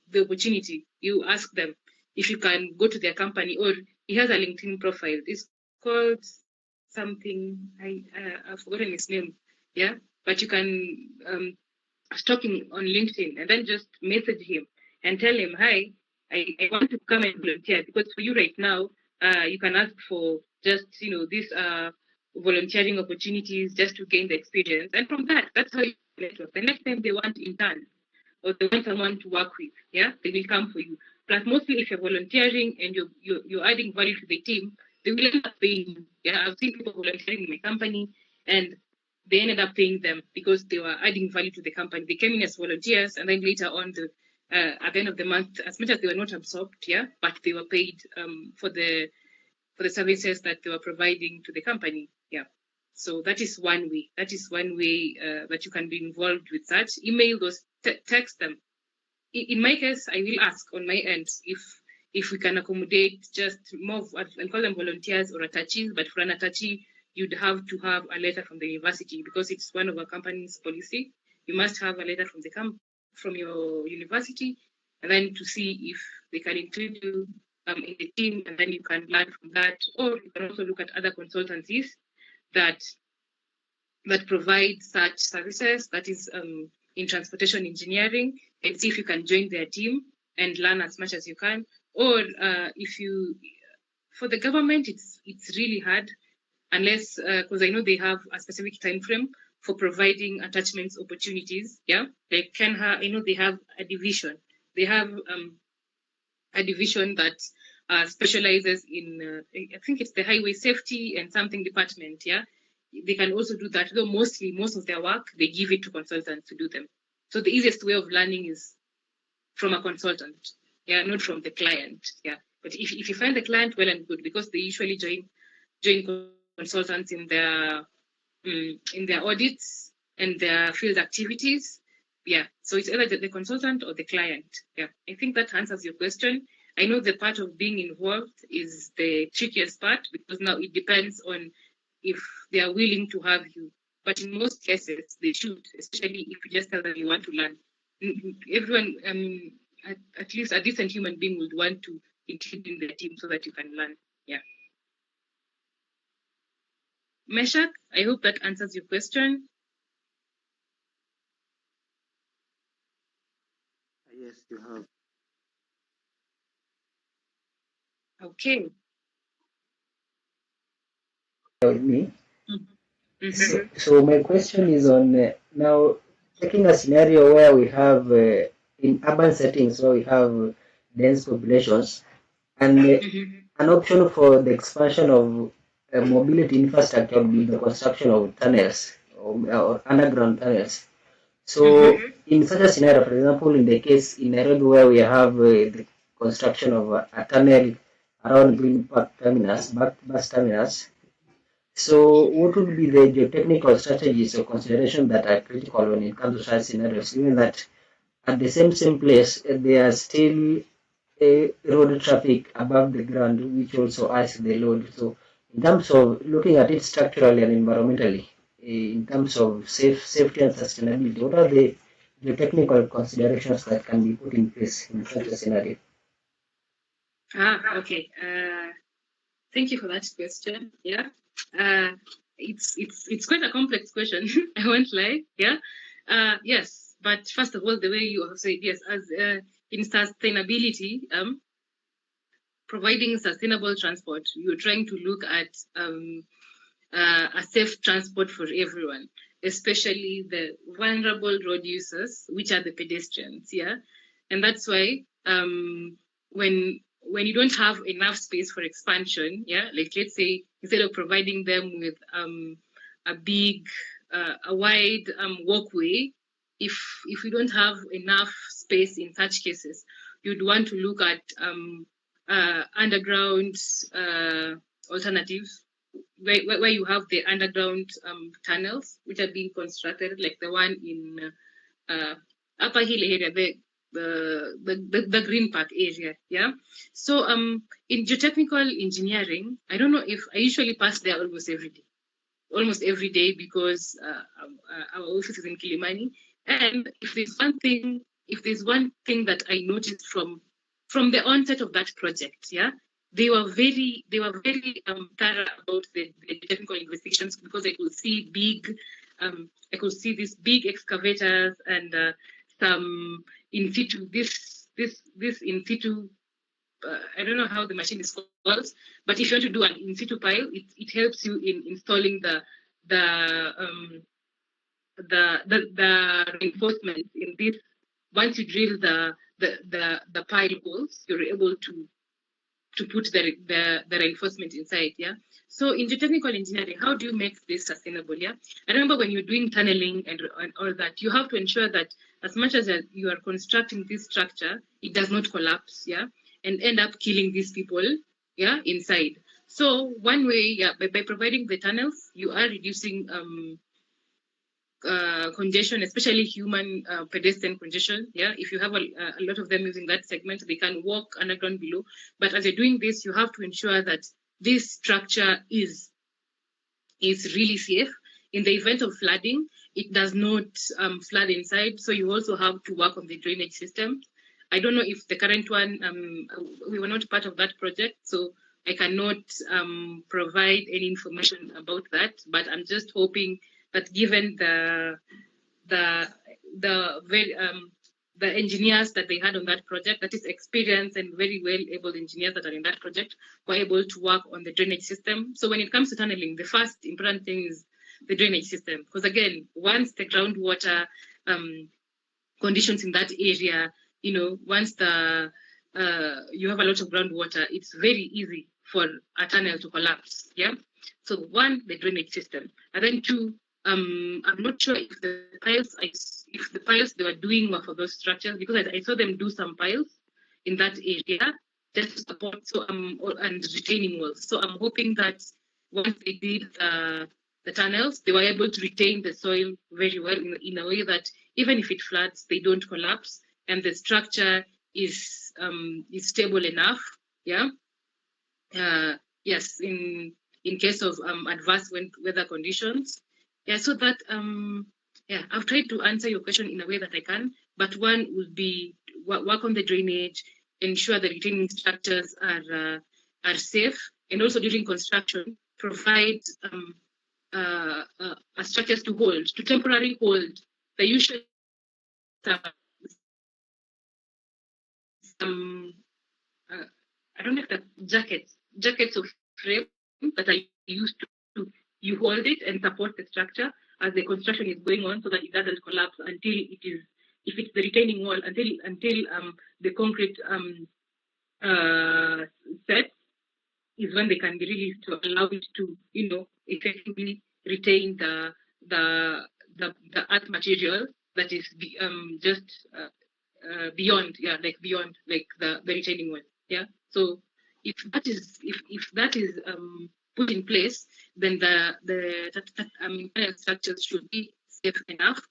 the opportunity. You ask them if you can go to their company, or he has a LinkedIn profile. It's called something. I've forgotten his name. Yeah, but you can stalk him on LinkedIn and then just message him and tell him, hi, I want to come and volunteer, because for you right now, you can ask for just, these volunteering opportunities just to gain the experience. And from that, that's how you network. The next time they want interns or they want someone to work with, yeah, they will come for you. Plus, mostly if you're volunteering and you're adding value to the team, they will end up paying you. Yeah, I've seen people volunteering in my company, and they ended up paying them because they were adding value to the company. They came in as volunteers, and then later on, at the end of the month, as much as they were not absorbed, yeah, but they were paid for the services that they were providing to the company. Yeah. So that is one way. That is one way that you can be involved with that. Email those, text them. In my case, I will ask on my end if we can accommodate just more, I'll call them volunteers or attachis, but for an attachee, you'd have to have a letter from the university because it's one of our company's policy. You must have a letter from from your university, and then to see if they can include you in the team, and then you can learn from that. Or you can also look at other consultancies that provide such services, that is in transportation engineering, and see if you can join their team and learn as much as you can. Or for the government, it's really hard unless, because I know they have a specific time frame for providing attachments opportunities. Yeah, like I know they have a division. They have a division that specializes in, I think it's the highway safety and something department. Yeah, they can also do that, though most of their work, they give it to consultants to do them. So the easiest way of learning is from a consultant, yeah, not from the client. Yeah, but if you find the client, well and good, because they usually join consultants in their audits and their field activities. Yeah, so it's either the consultant or the client. Yeah, I think that answers your question. I know the part of being involved is the trickiest part, because now it depends on if they are willing to have you. But in most cases, they should, especially if you just tell them you want to learn. Everyone, at least a decent human being would want to include in their team so that you can learn. Yeah. Meshach, I hope that answers your question. Yes, you have. Okay. With me. Mm-hmm. So my question is on now taking a scenario where we have in urban settings where we have dense populations and an option for the expansion of mobility infrastructure would be the construction of tunnels or underground tunnels. So in such a scenario, for example, in the case in Nairobi where we have the construction of a tunnel around Green Park terminus, bus terminus, so what would be the geotechnical strategies or consideration that are critical when it comes to such scenarios, given that at the same place there are still road traffic above the ground, which also adds the load. So in terms of looking at it structurally and environmentally, in terms of safety and sustainability, what are the geotechnical considerations that can be put in place in such a scenario? Okay. Thank you for that question. Yeah. It's quite a complex question. I won't lie. Yeah. Yes. But first of all, the way you have said, yes, as in sustainability, providing sustainable transport, you're trying to look at a safe transport for everyone, especially the vulnerable road users, which are the pedestrians. Yeah. And that's why when you don't have enough space for expansion, yeah, like let's say instead of providing them with a big, a wide walkway, if we don't have enough space in such cases, you'd want to look at underground alternatives where you have the underground tunnels which are being constructed, like the one in Upper Hill area, the Green Park area. Yeah. So in geotechnical engineering, I don't know if I usually pass there almost every day because our office is in Kilimani. And if there's one thing that I noticed from the onset of that project, yeah, they were very thorough about the technical investigations, because I could see these big excavators and some in situ this in situ. I don't know how the machine is called, but if you want to do an in situ pile, it helps you in installing the reinforcements in this. Once you drill the pile holes, you're able to put the reinforcement inside. Yeah. So in geotechnical engineering, how do you make this sustainable? Yeah. I remember when you're doing tunneling and all that, you have to ensure that as much as you are constructing this structure, it does not collapse. Yeah. And end up killing these people. Yeah. Inside. So one way, yeah, by providing the tunnels, you are reducing congestion, especially human pedestrian congestion. Yeah, if you have a lot of them using that segment, they can walk underground below. But as you're doing this, you have to ensure that this structure is really safe. In the event of flooding, it does not flood inside. So you also have to work on the drainage system. I don't know if the current one, we were not part of that project, so I cannot provide any information about that. But I'm just hoping that given the very the engineers that they had on that project, that is experienced and very well able engineers that are in that project, were able to work on the drainage system. So when it comes to tunneling, the first important thing is the drainage system, because again, once the groundwater conditions in that area, once you have a lot of groundwater, it's very easy for a tunnel to collapse. Yeah. So one, the drainage system, and then two, I'm not sure if the piles they were doing were for those structures, because I saw them do some piles in that area just to support and retaining walls. So I'm hoping that once they did the tunnels, they were able to retain the soil very well in a way that even if it floods, they don't collapse, and the structure is stable enough. Yeah. Yes. In case of adverse weather conditions. Yeah. So that yeah, I've tried to answer your question in a way that I can. But one would be work on the drainage, ensure the retaining structures are safe, and also during construction provide structures to temporarily hold the usual I don't know if the jackets of frame that are used to you hold it and support the structure as the construction is going on, so that it doesn't collapse until it is, if it's the retaining wall, until the concrete set is when they can be released to allow it to effectively retain the earth material that is just beyond the retaining wall. Yeah. So if that is put in place, then the structures should be safe enough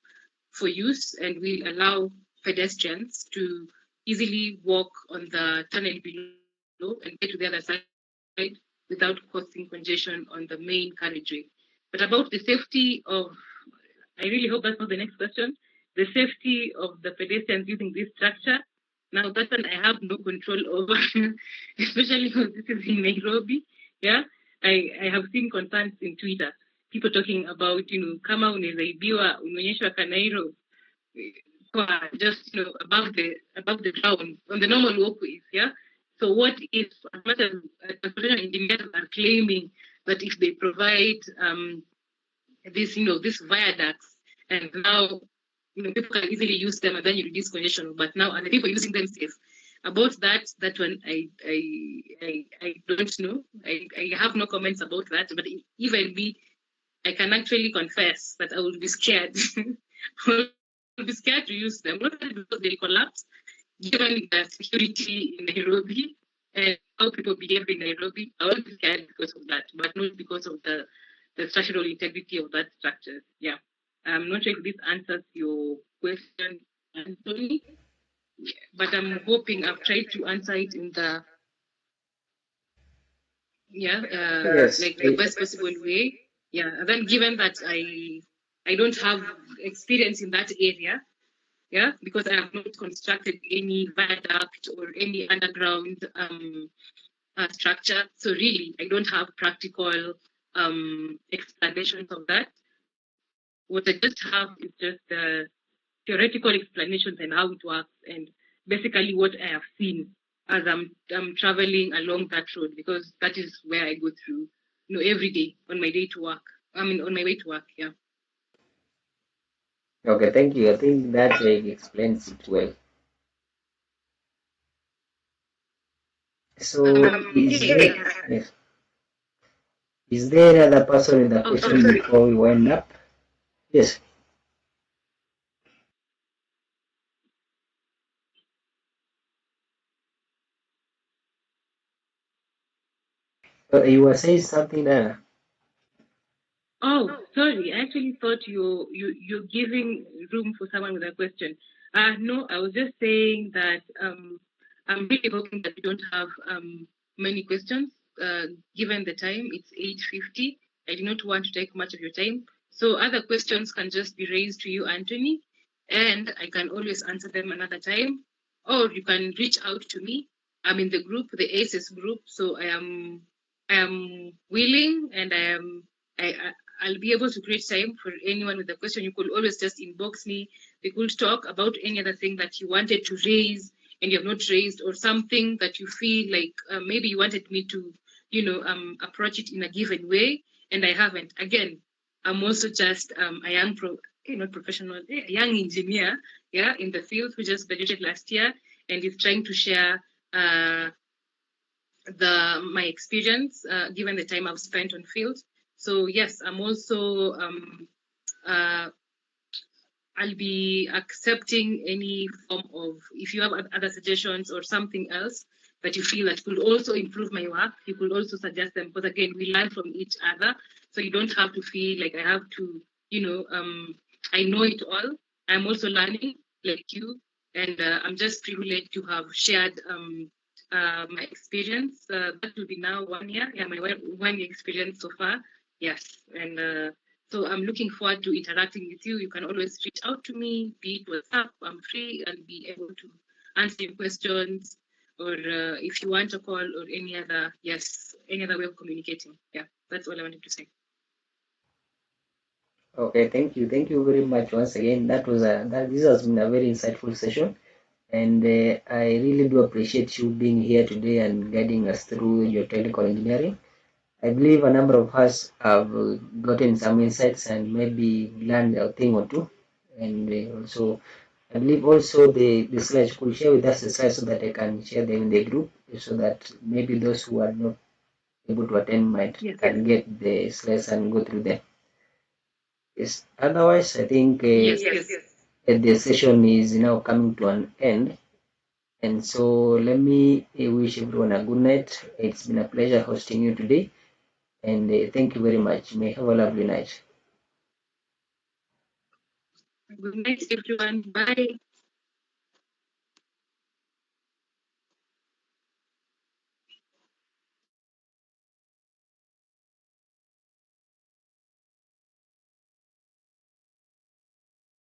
for use and will allow pedestrians to easily walk on the tunnel below and get to the other side without causing congestion on the main carriageway. But about the safety of, I really hope that's not the next question, the safety of the pedestrians using this structure. Now, that's one I have no control over, especially because this is in Nairobi. Yeah, I have seen concerns in Twitter, people talking about, kama unaweza ibiwa, unaonyeshwa Kanairo, just above the ground on the normal walkways. Yeah. So what if, as much as transportation engineers are claiming that if they provide these viaducts, and now people can easily use them and then you reduce congestion, but now are the people using them safe? About that one, I don't know. I have no comments about that. But even me, I can actually confess that I would be scared will be scared to use them, not only because they collapse, given the security in Nairobi and how people behave in Nairobi. I will be scared because of that, but not because of the structural integrity of that structure. Yeah. I'm not sure if this answers your question, Anthony, but I'm hoping I've tried to answer it in the Yes. like the best possible way. Yeah. And then given that I don't have experience in that area, yeah, because I have not constructed any viaduct or any underground structure. So really, I don't have practical explanations of that. What I just have is just theoretical explanations and how it works, and basically what I have seen as I'm traveling along that road, because that is where I go through, every day on my day to work. I mean, on my way to work. Yeah. Okay, thank you. I think that explains it well. So, yes. Is there another person with a question before we wind up? Yes. You were saying something there. Oh, sorry. I actually thought you're giving room for someone with a question. No, I was just saying that I'm really hoping that we don't have many questions. Given the time, it's 8:50. I do not want to take much of your time. So other questions can just be raised to you, Anthony, and I can always answer them another time. Or you can reach out to me. I'm in the group, the ACES group, so I am willing, and I'll be able to create time for anyone with a question. You could always just inbox me. We could talk about any other thing that you wanted to raise and you have not raised, or something that you feel like maybe you wanted me to, approach it in a given way, and I haven't. Again, I'm also just a young not professional, a young engineer, yeah, in the field, who just graduated last year and is trying to share my experience, given the time I've spent on field. So yes, I'm also I'll be accepting any form of, if you have other suggestions or something else that you feel that could also improve my work, you could also suggest them, because again, we learn from each other. So you don't have to feel like I have to, I know it all. I'm also learning like you, and I'm just privileged to have shared my experience. That will be now 1 year. Yeah, my 1 year experience so far. Yes, and so I'm looking forward to interacting with you. You can always reach out to me, be it WhatsApp. I'm free and be able to answer your questions, or if you want a call or any other way of communicating. Yeah, that's all I wanted to say. Okay, thank you very much once again. This has been a very insightful session, and I really do appreciate you being here today and guiding us through your technical engineering. I believe a number of us have gotten some insights and maybe learned a thing or two. And also, I believe also the slides, could share with us the slides so that I can share them in the group, so that maybe those who are not able to attend can get the slides and go through them. Yes. Otherwise, I think the session is now coming to an end. And so let me wish everyone a good night. It's been a pleasure hosting you today. And thank you very much. May have a lovely night. Good night, everyone. Bye.